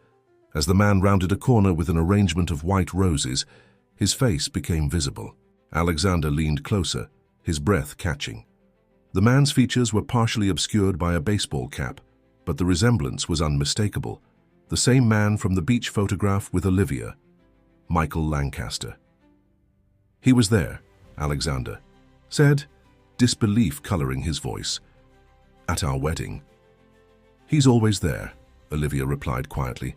as the man rounded a corner with an arrangement of white roses, his face became visible. Alexander leaned closer, his breath catching. The man's features were partially obscured by a baseball cap, but the resemblance was unmistakable. The same man from the beach photograph with Olivia, Michael Lancaster. He was there, Alexander said, disbelief coloring his voice. At our wedding. He's always there, Olivia replied quietly.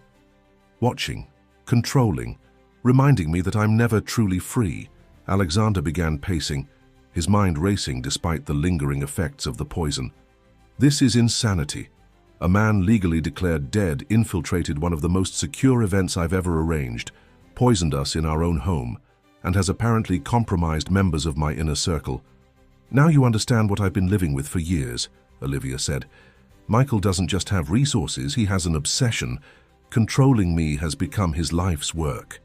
Watching, controlling, reminding me that I'm never truly free. Alexander began pacing, his mind racing despite the lingering effects of the poison. This is insanity. A man legally declared dead infiltrated one of the most secure events I've ever arranged, poisoned us in our own home, and has apparently compromised members of my inner circle. Now you understand what I've been living with for years, Olivia said. Michael doesn't just have resources, he has an obsession. Controlling me has become his life's work.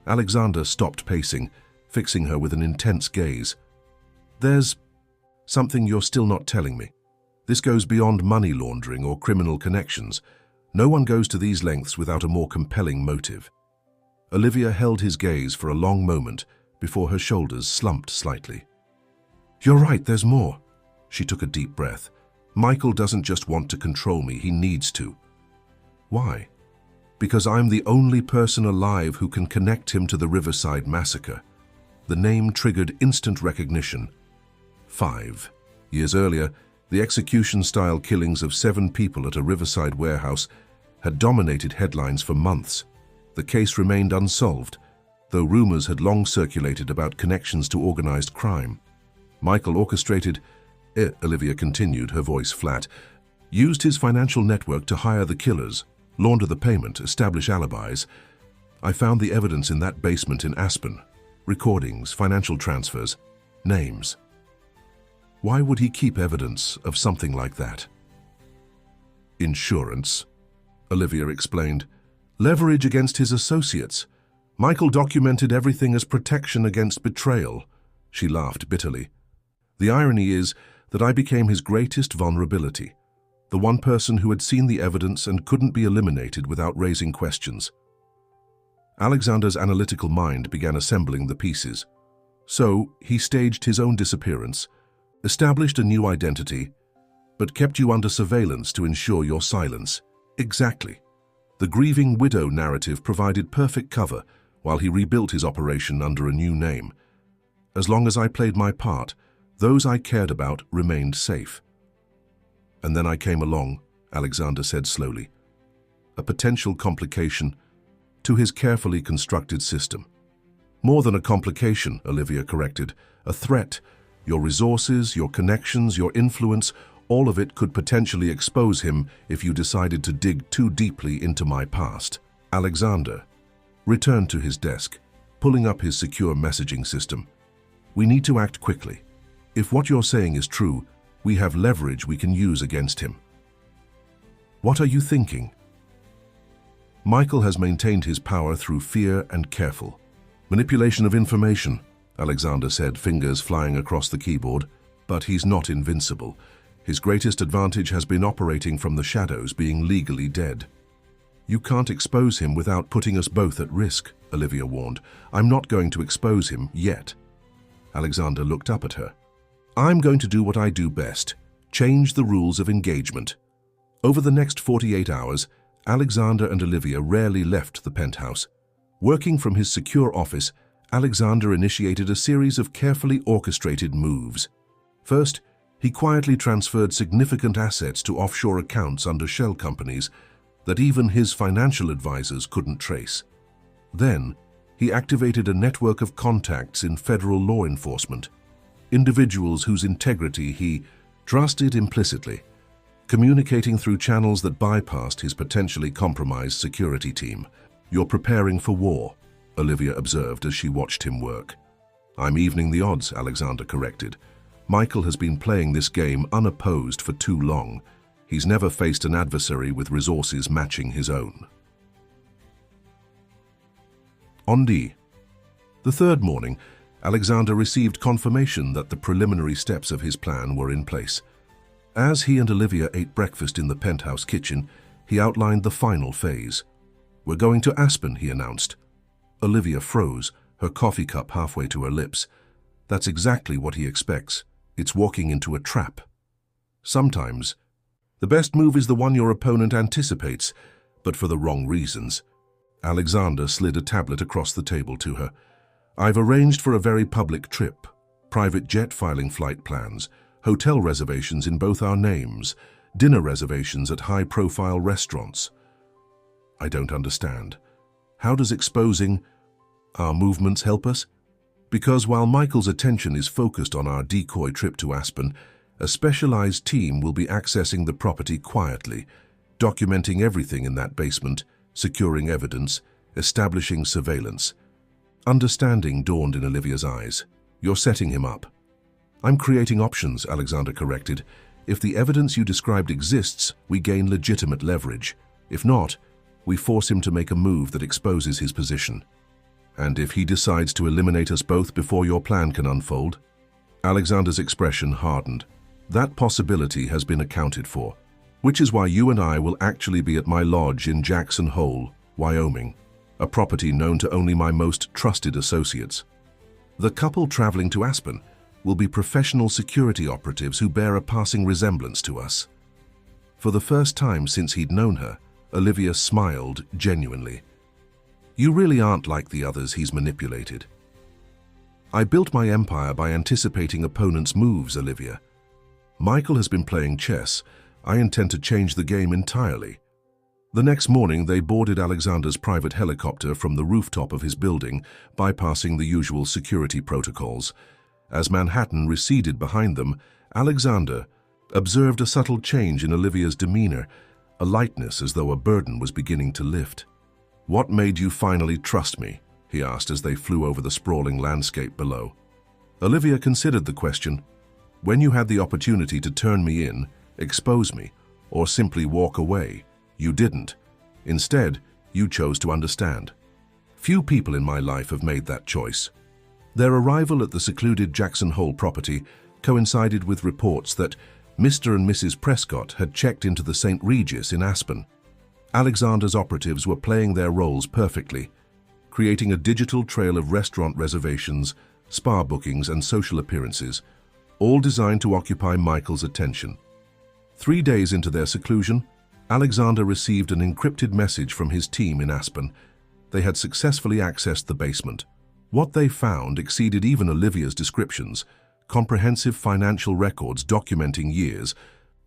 Alexander stopped pacing, fixing her with an intense gaze. There's something you're still not telling me. This goes beyond money laundering or criminal connections. No one goes to these lengths without a more compelling motive. Olivia held his gaze for a long moment before her shoulders slumped slightly. You're right, there's more. She took a deep breath. Michael doesn't just want to control me, he needs to. Why? Because I'm the only person alive who can connect him to the Riverside massacre. The name triggered instant recognition. 5 years earlier, the execution-style killings of 7 people at a Riverside warehouse had dominated headlines for months. The case remained unsolved, though rumors had long circulated about connections to organized crime. Michael orchestrated, Olivia continued, her voice flat, used his financial network to hire the killers, launder the payment, establish alibis. I found the evidence in that basement in Aspen. Recordings, financial transfers, names. Why would he keep evidence of something like that? Insurance, Olivia explained. Leverage against his associates. Michael documented everything as protection against betrayal. She laughed bitterly. The irony is that I became his greatest vulnerability, the one person who had seen the evidence and couldn't be eliminated without raising questions. Alexander's analytical mind began assembling the pieces. So he staged his own disappearance, established a new identity, but kept you under surveillance to ensure your silence. Exactly. The grieving widow narrative provided perfect cover while he rebuilt his operation under a new name. As long as I played my part, those I cared about remained safe. And then I came along, Alexander said slowly. A potential complication to his carefully constructed system. More than a complication, Olivia corrected, a threat. Your resources, your connections, your influence, all of it could potentially expose him if you decided to dig too deeply into my past. Alexander returned to his desk, pulling up his secure messaging system. We need to act quickly. If what you're saying is true, we have leverage we can use against him. What are you thinking? Michael has maintained his power through fear and careful manipulation of information, Alexander said, fingers flying across the keyboard. But he's not invincible. His greatest advantage has been operating from the shadows, being legally dead. You can't expose him without putting us both at risk, Olivia warned. I'm not going to expose him yet. Alexander looked up at her. I'm going to do what I do best, change the rules of engagement. Over the next 48 hours, Alexander and Olivia rarely left the penthouse. Working from his secure office, Alexander initiated a series of carefully orchestrated moves. First, he quietly transferred significant assets to offshore accounts under shell companies that even his financial advisors couldn't trace. Then, he activated a network of contacts in federal law enforcement, individuals whose integrity he trusted implicitly, communicating through channels that bypassed his potentially compromised security team. You're preparing for war, Olivia observed as she watched him work. I'm evening the odds, Alexander corrected. Michael has been playing this game unopposed for too long. He's never faced an adversary with resources matching his own. On the third morning, Alexander received confirmation that the preliminary steps of his plan were in place. As he and Olivia ate breakfast in the penthouse kitchen, he outlined the final phase. We're going to Aspen, he announced. Olivia froze, her coffee cup halfway to her lips. That's exactly what he expects. It's walking into a trap. Sometimes, the best move is the one your opponent anticipates, but for the wrong reasons. Alexander slid a tablet across the table to her. I've arranged for a very public trip. Private jet filing flight plans, hotel reservations in both our names, dinner reservations at high-profile restaurants. I don't understand. How does exposing our movements help us? Because while Michael's attention is focused on our decoy trip to Aspen, a specialized team will be accessing the property quietly, documenting everything in that basement, securing evidence, establishing surveillance. Understanding dawned in Olivia's eyes. You're setting him up. I'm creating options, Alexander corrected. If the evidence you described exists, we gain legitimate leverage. If not, we force him to make a move that exposes his position. And if he decides to eliminate us both before your plan can unfold? Alexander's expression hardened. That possibility has been accounted for, which is why you and I will actually be at my lodge in Jackson Hole, Wyoming, a property known to only my most trusted associates. The couple traveling to Aspen will be professional security operatives who bear a passing resemblance to us. For the first time since he'd known her, Olivia smiled genuinely. You really aren't like the others he's manipulated. I built my empire by anticipating opponents' moves, Olivia. Michael has been playing chess. I intend to change the game entirely. The next morning, they boarded Alexander's private helicopter from the rooftop of his building, bypassing the usual security protocols. As Manhattan receded behind them, Alexander observed a subtle change in Olivia's demeanor, a lightness as though a burden was beginning to lift. What made you finally trust me? He asked as they flew over the sprawling landscape below. Olivia considered the question. When you had the opportunity to turn me in, expose me, or simply walk away, you didn't. Instead, you chose to understand. Few people in my life have made that choice. Their arrival at the secluded Jackson Hole property coincided with reports that Mr. and Mrs. Prescott had checked into the St. Regis in Aspen. Alexander's operatives were playing their roles perfectly, creating a digital trail of restaurant reservations, spa bookings, and social appearances, all designed to occupy Michael's attention. 3 days into their seclusion, Alexander received an encrypted message from his team in Aspen. They had successfully accessed the basement. What they found exceeded even Olivia's descriptions: comprehensive financial records documenting years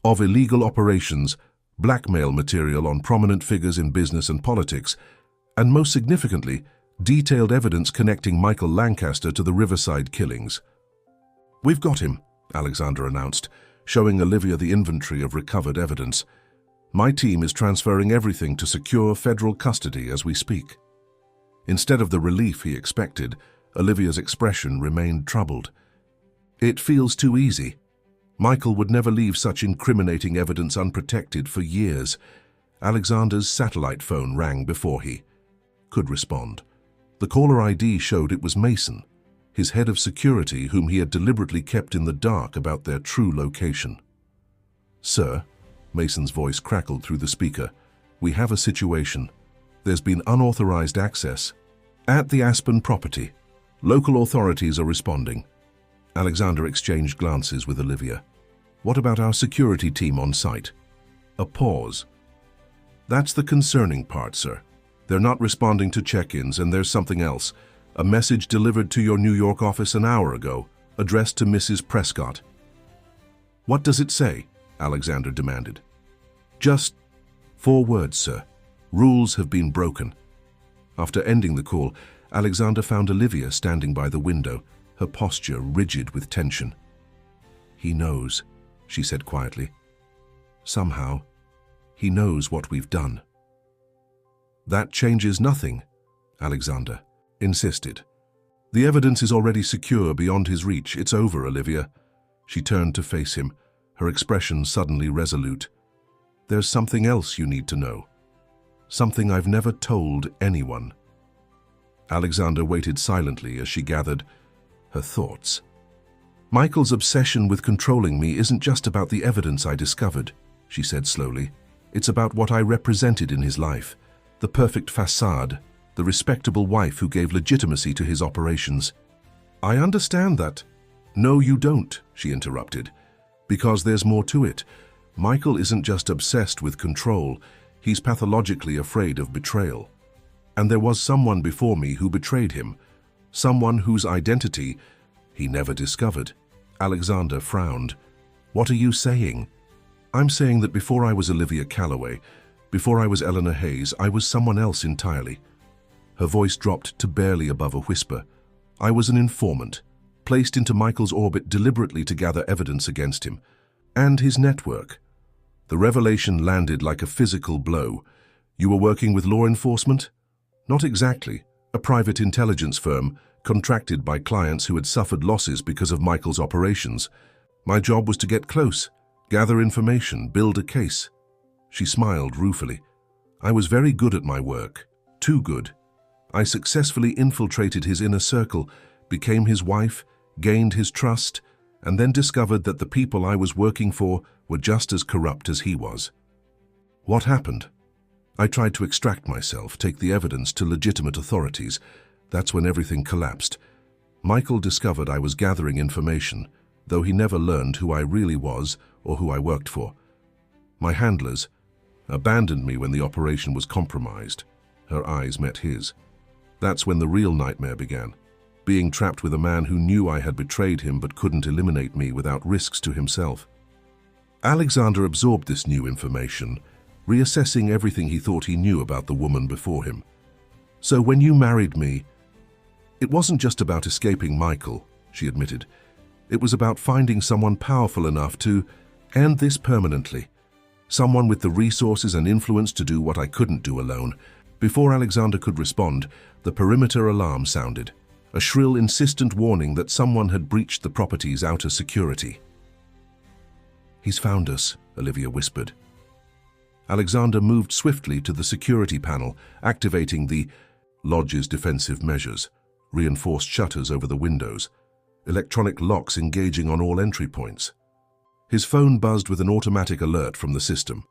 of illegal operations, blackmail material on prominent figures in business and politics, and most significantly, detailed evidence connecting Michael Lancaster to the Riverside killings. We've got him, Alexander announced, showing Olivia the inventory of recovered evidence. My team is transferring everything to secure federal custody as we speak. Instead of the relief he expected, Olivia's expression remained troubled. It feels too easy. Michael would never leave such incriminating evidence unprotected for years. Alexander's satellite phone rang before he could respond. The caller ID showed it was Mason, his head of security, whom he had deliberately kept in the dark about their true location. Sir, Mason's voice crackled through the speaker, we have a situation. There's been unauthorized access at the Aspen property. Local authorities are responding. Alexander exchanged glances with Olivia. What about our security team on site? A pause. That's the concerning part, sir. They're not responding to check-ins, and there's something else. A message delivered to your New York office an hour ago, addressed to Mrs. Prescott. What does it say? Alexander demanded. Just 4 words, sir. Rules have been broken. After ending the call, Alexander found Olivia standing by the window, her posture rigid with tension. He knows, she said quietly. Somehow, he knows what we've done. That changes nothing, Alexander insisted. The evidence is already secure beyond his reach. It's over, Olivia. She turned to face him, her expression suddenly resolute. There's something else you need to know. Something I've never told anyone. Alexander waited silently as she gathered her thoughts. Michael's obsession with controlling me isn't just about the evidence I discovered, she said slowly. It's about what I represented in his life. The perfect facade, the respectable wife who gave legitimacy to his operations. I understand that. No, you don't, she interrupted. Because there's more to it. Michael isn't just obsessed with control. He's pathologically afraid of betrayal. And there was someone before me who betrayed him, someone whose identity he never discovered. Alexander frowned. What are you saying? I'm saying that before I was Olivia Calloway, before I was Eleanor Hayes, I was someone else entirely. Her voice dropped to barely above a whisper. I was an informant, placed into Michael's orbit deliberately to gather evidence against him, and his network. The revelation landed like a physical blow. You were working with law enforcement? Not exactly. A private intelligence firm, contracted by clients who had suffered losses because of Michael's operations. My job was to get close, gather information, build a case. She smiled ruefully. I was very good at my work. Too good. I successfully infiltrated his inner circle, became his wife, gained his trust, and then discovered that the people I was working for were just as corrupt as he was. What happened? I tried to extract myself, take the evidence to legitimate authorities. That's when everything collapsed. Michael discovered I was gathering information, though he never learned who I really was or who I worked for. My handlers abandoned me when the operation was compromised. Her eyes met his. That's when the real nightmare began. Being trapped with a man who knew I had betrayed him but couldn't eliminate me without risks to himself. Alexander absorbed this new information, reassessing everything he thought he knew about the woman before him. So when you married me, it wasn't just about escaping Michael, she admitted. It was about finding someone powerful enough to end this permanently. Someone with the resources and influence to do what I couldn't do alone. Before Alexander could respond, the perimeter alarm sounded. A shrill, insistent warning that someone had breached the property's outer security. He's found us, Olivia whispered. Alexander moved swiftly to the security panel, activating the lodge's defensive measures, reinforced shutters over the windows, electronic locks engaging on all entry points. His phone buzzed with an automatic alert from the system.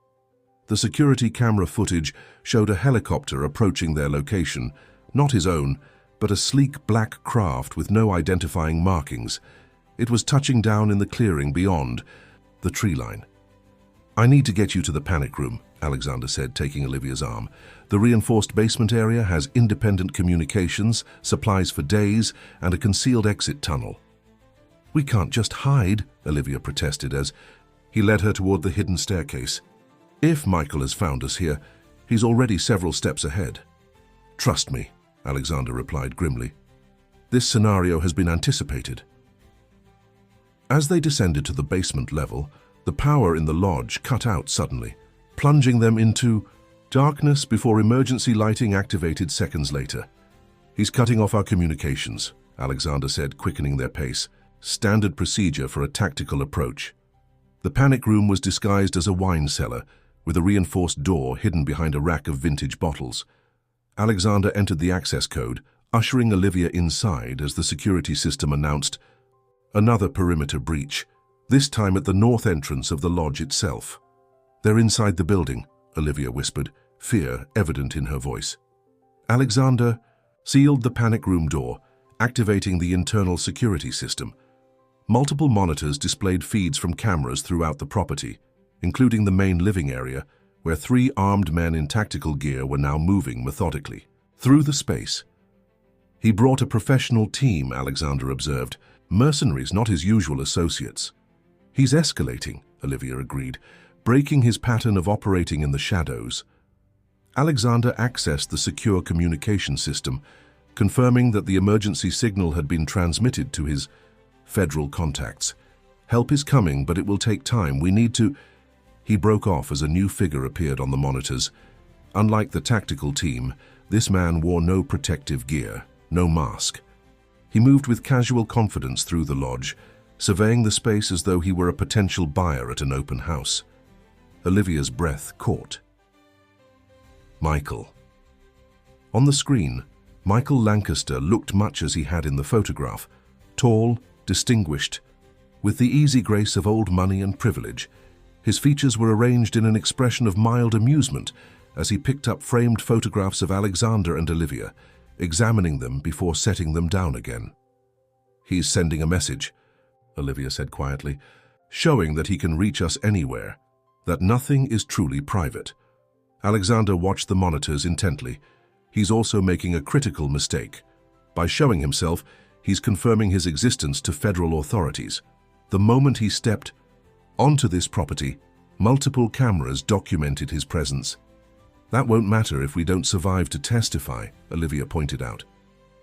The security camera footage showed a helicopter approaching their location, not his own, but a sleek black craft with no identifying markings. It was touching down in the clearing beyond the tree line. I need to get you to the panic room, Alexander said, taking Olivia's arm. The reinforced basement area has independent communications, supplies for days, and a concealed exit tunnel. We can't just hide, Olivia protested as he led her toward the hidden staircase. If Michael has found us here, he's already several steps ahead. Trust me, Alexander replied grimly. This scenario has been anticipated. As they descended to the basement level, the power in the lodge cut out suddenly, plunging them into darkness before emergency lighting activated seconds later. He's cutting off our communications, Alexander said, quickening their pace. Standard procedure for a tactical approach. The panic room was disguised as a wine cellar, with a reinforced door hidden behind a rack of vintage bottles. Alexander entered the access code, ushering Olivia inside as the security system announced another perimeter breach, this time at the north entrance of the lodge itself. They're inside the building, Olivia whispered, fear evident in her voice. Alexander sealed the panic room door, activating the internal security system. Multiple monitors displayed feeds from cameras throughout the property, including the main living area, where 3 armed men in tactical gear were now moving methodically through the space. He brought a professional team, Alexander observed, mercenaries, not his usual associates. He's escalating, Olivia agreed, breaking his pattern of operating in the shadows. Alexander accessed the secure communication system, confirming that the emergency signal had been transmitted to his federal contacts. Help is coming, but it will take time. We need to... He broke off as a new figure appeared on the monitors. Unlike the tactical team, this man wore no protective gear, no mask. He moved with casual confidence through the lodge, surveying the space as though he were a potential buyer at an open house. Olivia's breath caught. Michael. On the screen, Michael Lancaster looked much as he had in the photograph, tall, distinguished, with the easy grace of old money and privilege. His features were arranged in an expression of mild amusement as he picked up framed photographs of Alexander and Olivia, examining them before setting them down again. He's sending a message, Olivia said quietly, showing that he can reach us anywhere, that nothing is truly private. Alexander watched the monitors intently. He's also making a critical mistake. By showing himself, he's confirming his existence to federal authorities. The moment he stepped onto this property, multiple cameras documented his presence. That won't matter if we don't survive to testify, Olivia pointed out.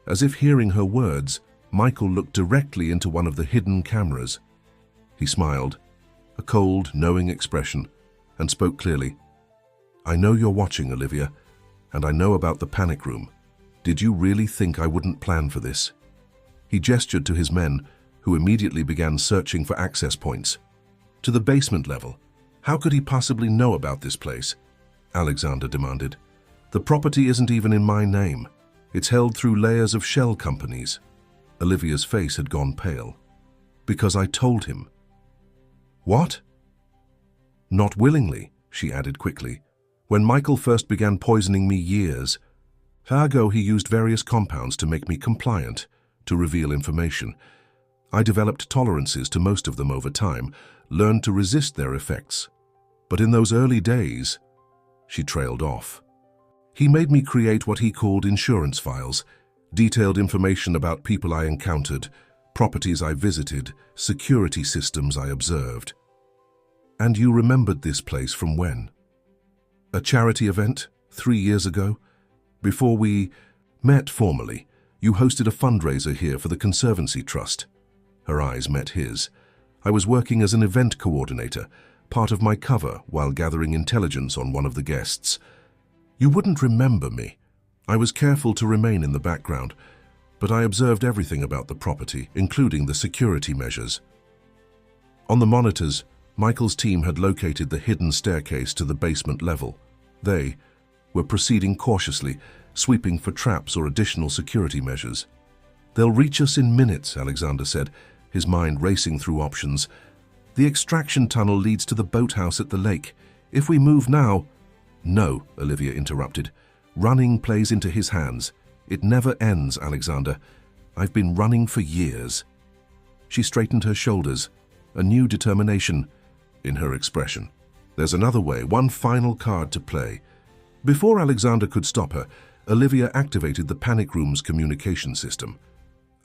As if hearing her words, Michael looked directly into one of the hidden cameras. He smiled, a cold, knowing expression, and spoke clearly. I know you're watching, Olivia, and I know about the panic room. Did you really think I wouldn't plan for this? He gestured to his men, who immediately began searching for access points. To the basement level. How could he possibly know about this place? Alexander demanded. The property isn't even in my name. It's held through layers of shell companies. Olivia's face had gone pale. Because I told him. What? Not willingly, she added quickly. When Michael first began poisoning me years ago, he used various compounds to make me compliant, to reveal information. I developed tolerances to most of them over time, learned to resist their effects. But in those early days, she trailed off. He made me create what he called insurance files, detailed information about people I encountered, properties I visited, security systems I observed. And you remembered this place from when? A charity event, 3 years ago? Before we met formally, you hosted a fundraiser here for the Conservancy Trust. Her eyes met his. I was working as an event coordinator, part of my cover while gathering intelligence on one of the guests. You wouldn't remember me. I was careful to remain in the background, but I observed everything about the property, including the security measures. On the monitors, Michael's team had located the hidden staircase to the basement level. They were proceeding cautiously, sweeping for traps or additional security measures. They'll reach us in minutes, Alexander said, his mind racing through options. The extraction tunnel leads to the boathouse at the lake. If we move now... No, Olivia interrupted. Running plays into his hands. It never ends, Alexander. I've been running for years. She straightened her shoulders, a new determination in her expression. There's another way, one final card to play. Before Alexander could stop her, Olivia activated the panic room's communication system.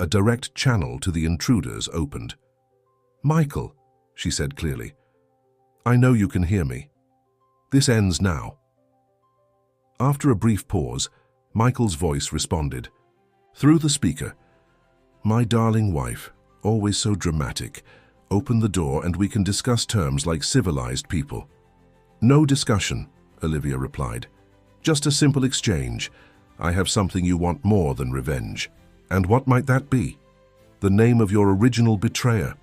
A direct channel to the intruders opened. Michael, she said clearly, I know you can hear me. This ends now. After a brief pause, Michael's voice responded. Through the speaker, my darling wife, always so dramatic, open the door and we can discuss terms like civilized people. No discussion, Olivia replied. Just a simple exchange. I have something you want more than revenge. And what might that be? The name of your original betrayer.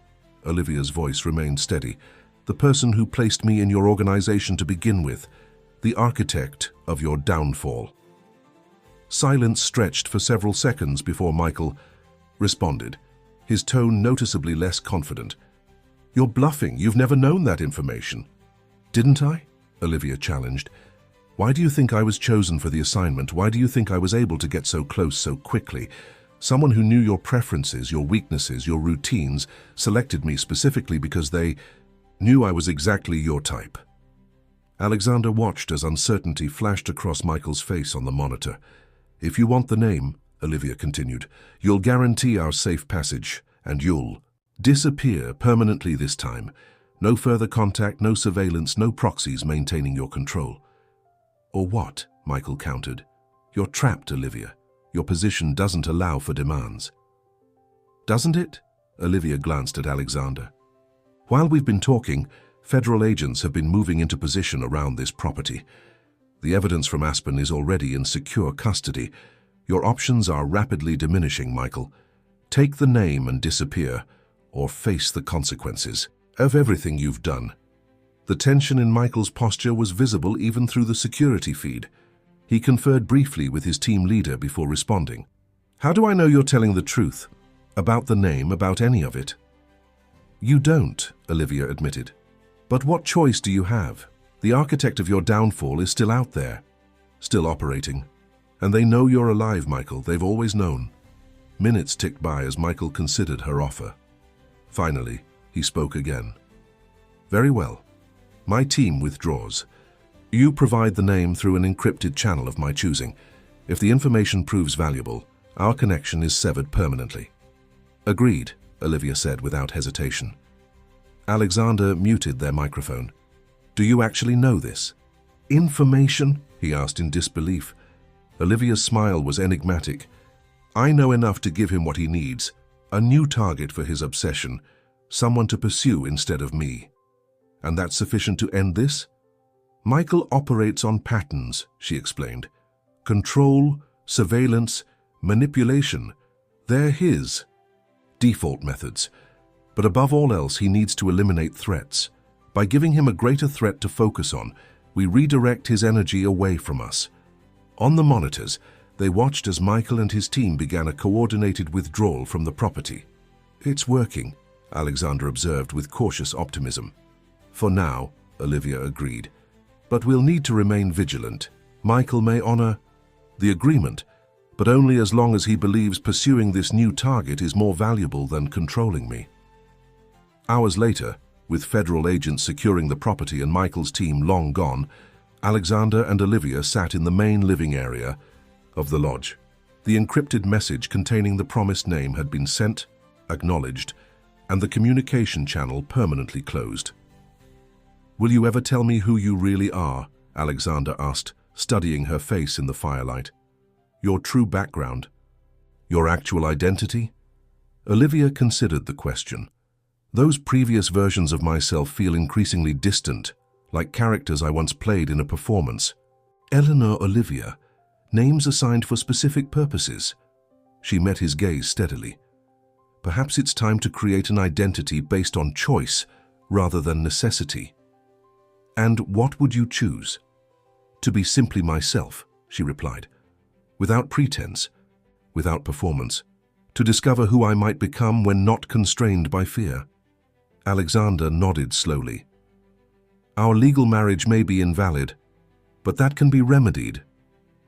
Olivia's voice remained steady. The person who placed me in your organization to begin with. The architect of your downfall. Silence stretched for several seconds before Michael responded, his tone noticeably less confident. You're bluffing. You've never known that information. Didn't I? Olivia challenged. Why do you think I was chosen for the assignment? Why do you think I was able to get so close so quickly? Someone who knew your preferences, your weaknesses, your routines, selected me specifically because they knew I was exactly your type. Alexander watched as uncertainty flashed across Michael's face on the monitor. If you want the name, Olivia continued, you'll guarantee our safe passage, and you'll disappear permanently this time. No further contact, no surveillance, no proxies maintaining your control. Or what? Michael countered. You're trapped, Olivia. Your position doesn't allow for demands. Doesn't it? Olivia glanced at Alexander. While we've been talking, federal agents have been moving into position around this property. The evidence from Aspen is already in secure custody. Your options are rapidly diminishing, Michael. Take the name and disappear, or face the consequences of everything you've done. The tension in Michael's posture was visible even through the security feed. He conferred briefly with his team leader before responding. How do I know you're telling the truth? About the name, about any of it? You don't, Olivia admitted. But what choice do you have? The architect of your downfall is still out there, still operating. And they know you're alive, Michael. They've always known. Minutes ticked by as Michael considered her offer. Finally, he spoke again. Very well. My team withdraws. You provide the name through an encrypted channel of my choosing. If the information proves valuable, our connection is severed permanently. Agreed, Olivia said without hesitation. Alexander muted their microphone. Do you actually know this? Information? He asked in disbelief. Olivia's smile was enigmatic. I know enough to give him what he needs, a new target for his obsession, someone to pursue instead of me. And that's sufficient to end this? Michael operates on patterns, she explained. Control, surveillance, manipulation, they're his default methods. But above all else, he needs to eliminate threats. By giving him a greater threat to focus on, we redirect his energy away from us. On the monitors, they watched as Michael and his team began a coordinated withdrawal from the property. It's working, Alexander observed with cautious optimism. For now, Olivia agreed. But we'll need to remain vigilant. Michael may honor the agreement, but only as long as he believes pursuing this new target is more valuable than controlling me. Hours later, with federal agents securing the property and Michael's team long gone, Alexander and Olivia sat in the main living area of the lodge. The encrypted message containing the promised name had been sent, acknowledged, and the communication channel permanently closed. Will you ever tell me who you really are? Alexander asked, studying her face in the firelight. Your true background? Your actual identity? Olivia considered the question. Those previous versions of myself feel increasingly distant, like characters I once played in a performance. Eleanor Olivia, names assigned for specific purposes. She met his gaze steadily. Perhaps it's time to create an identity based on choice rather than necessity. And what would you choose? To be simply myself, she replied. Without pretense, without performance. To discover who I might become when not constrained by fear. Alexander nodded slowly. Our legal marriage may be invalid, but that can be remedied,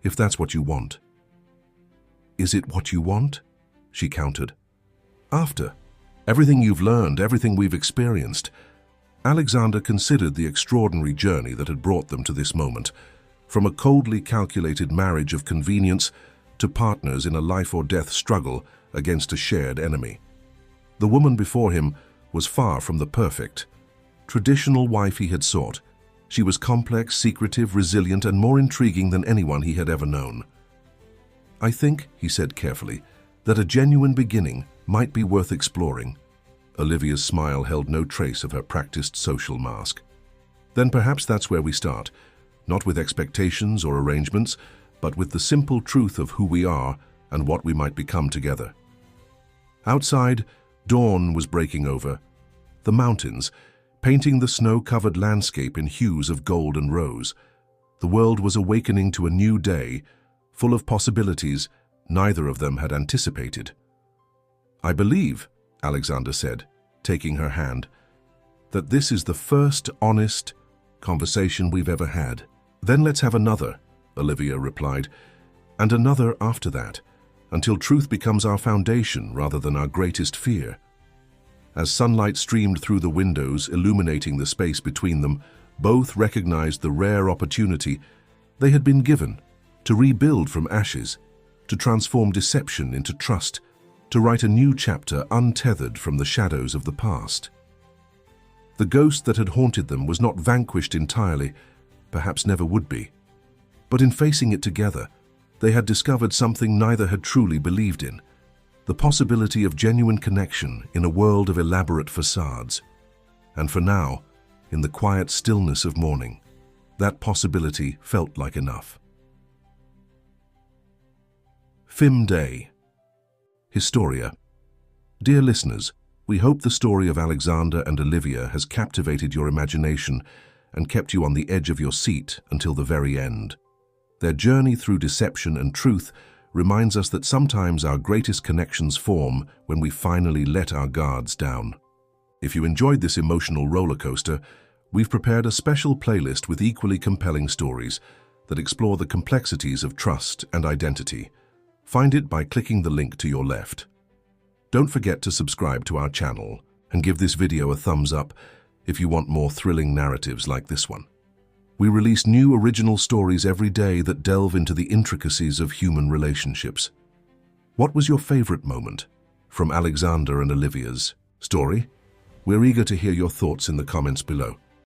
if that's what you want. Is it what you want? She countered. After everything you've learned, everything we've experienced, Alexander considered the extraordinary journey that had brought them to this moment, from a coldly calculated marriage of convenience to partners in a life-or-death struggle against a shared enemy. The woman before him was far from the perfect, traditional wife he had sought. She was complex, secretive, resilient, and more intriguing than anyone he had ever known. I think, he said carefully, that a genuine beginning might be worth exploring. Olivia's smile held no trace of her practiced social mask. Then perhaps that's where we start, not with expectations or arrangements, but with the simple truth of who we are and what we might become together. Outside, dawn was breaking over. The mountains, painting the snow-covered landscape in hues of gold and rose. The world was awakening to a new day, full of possibilities neither of them had anticipated. I believe, Alexander said, taking her hand, that this is the first honest conversation we've ever had. Then let's have another, Olivia replied, and another after that, until truth becomes our foundation rather than our greatest fear. As sunlight streamed through the windows, illuminating the space between them, both recognized the rare opportunity they had been given to rebuild from ashes, to transform deception into trust, to write a new chapter untethered from the shadows of the past. The ghost that had haunted them was not vanquished entirely, perhaps never would be. But in facing it together, they had discovered something neither had truly believed in, the possibility of genuine connection in a world of elaborate facades. And for now, in the quiet stillness of morning, that possibility felt like enough. Fim Day. Historia. Dear listeners, we hope the story of Alexander and Olivia has captivated your imagination and kept you on the edge of your seat until the very end. Their journey through deception and truth reminds us that sometimes our greatest connections form when we finally let our guards down. If you enjoyed this emotional roller coaster, we've prepared a special playlist with equally compelling stories that explore the complexities of trust and identity. Find it by clicking the link to your left. Don't forget to subscribe to our channel and give this video a thumbs up if you want more thrilling narratives like this one. We release new original stories every day that delve into the intricacies of human relationships. What was your favorite moment from Alexander and Olivia's story? We're eager to hear your thoughts in the comments below.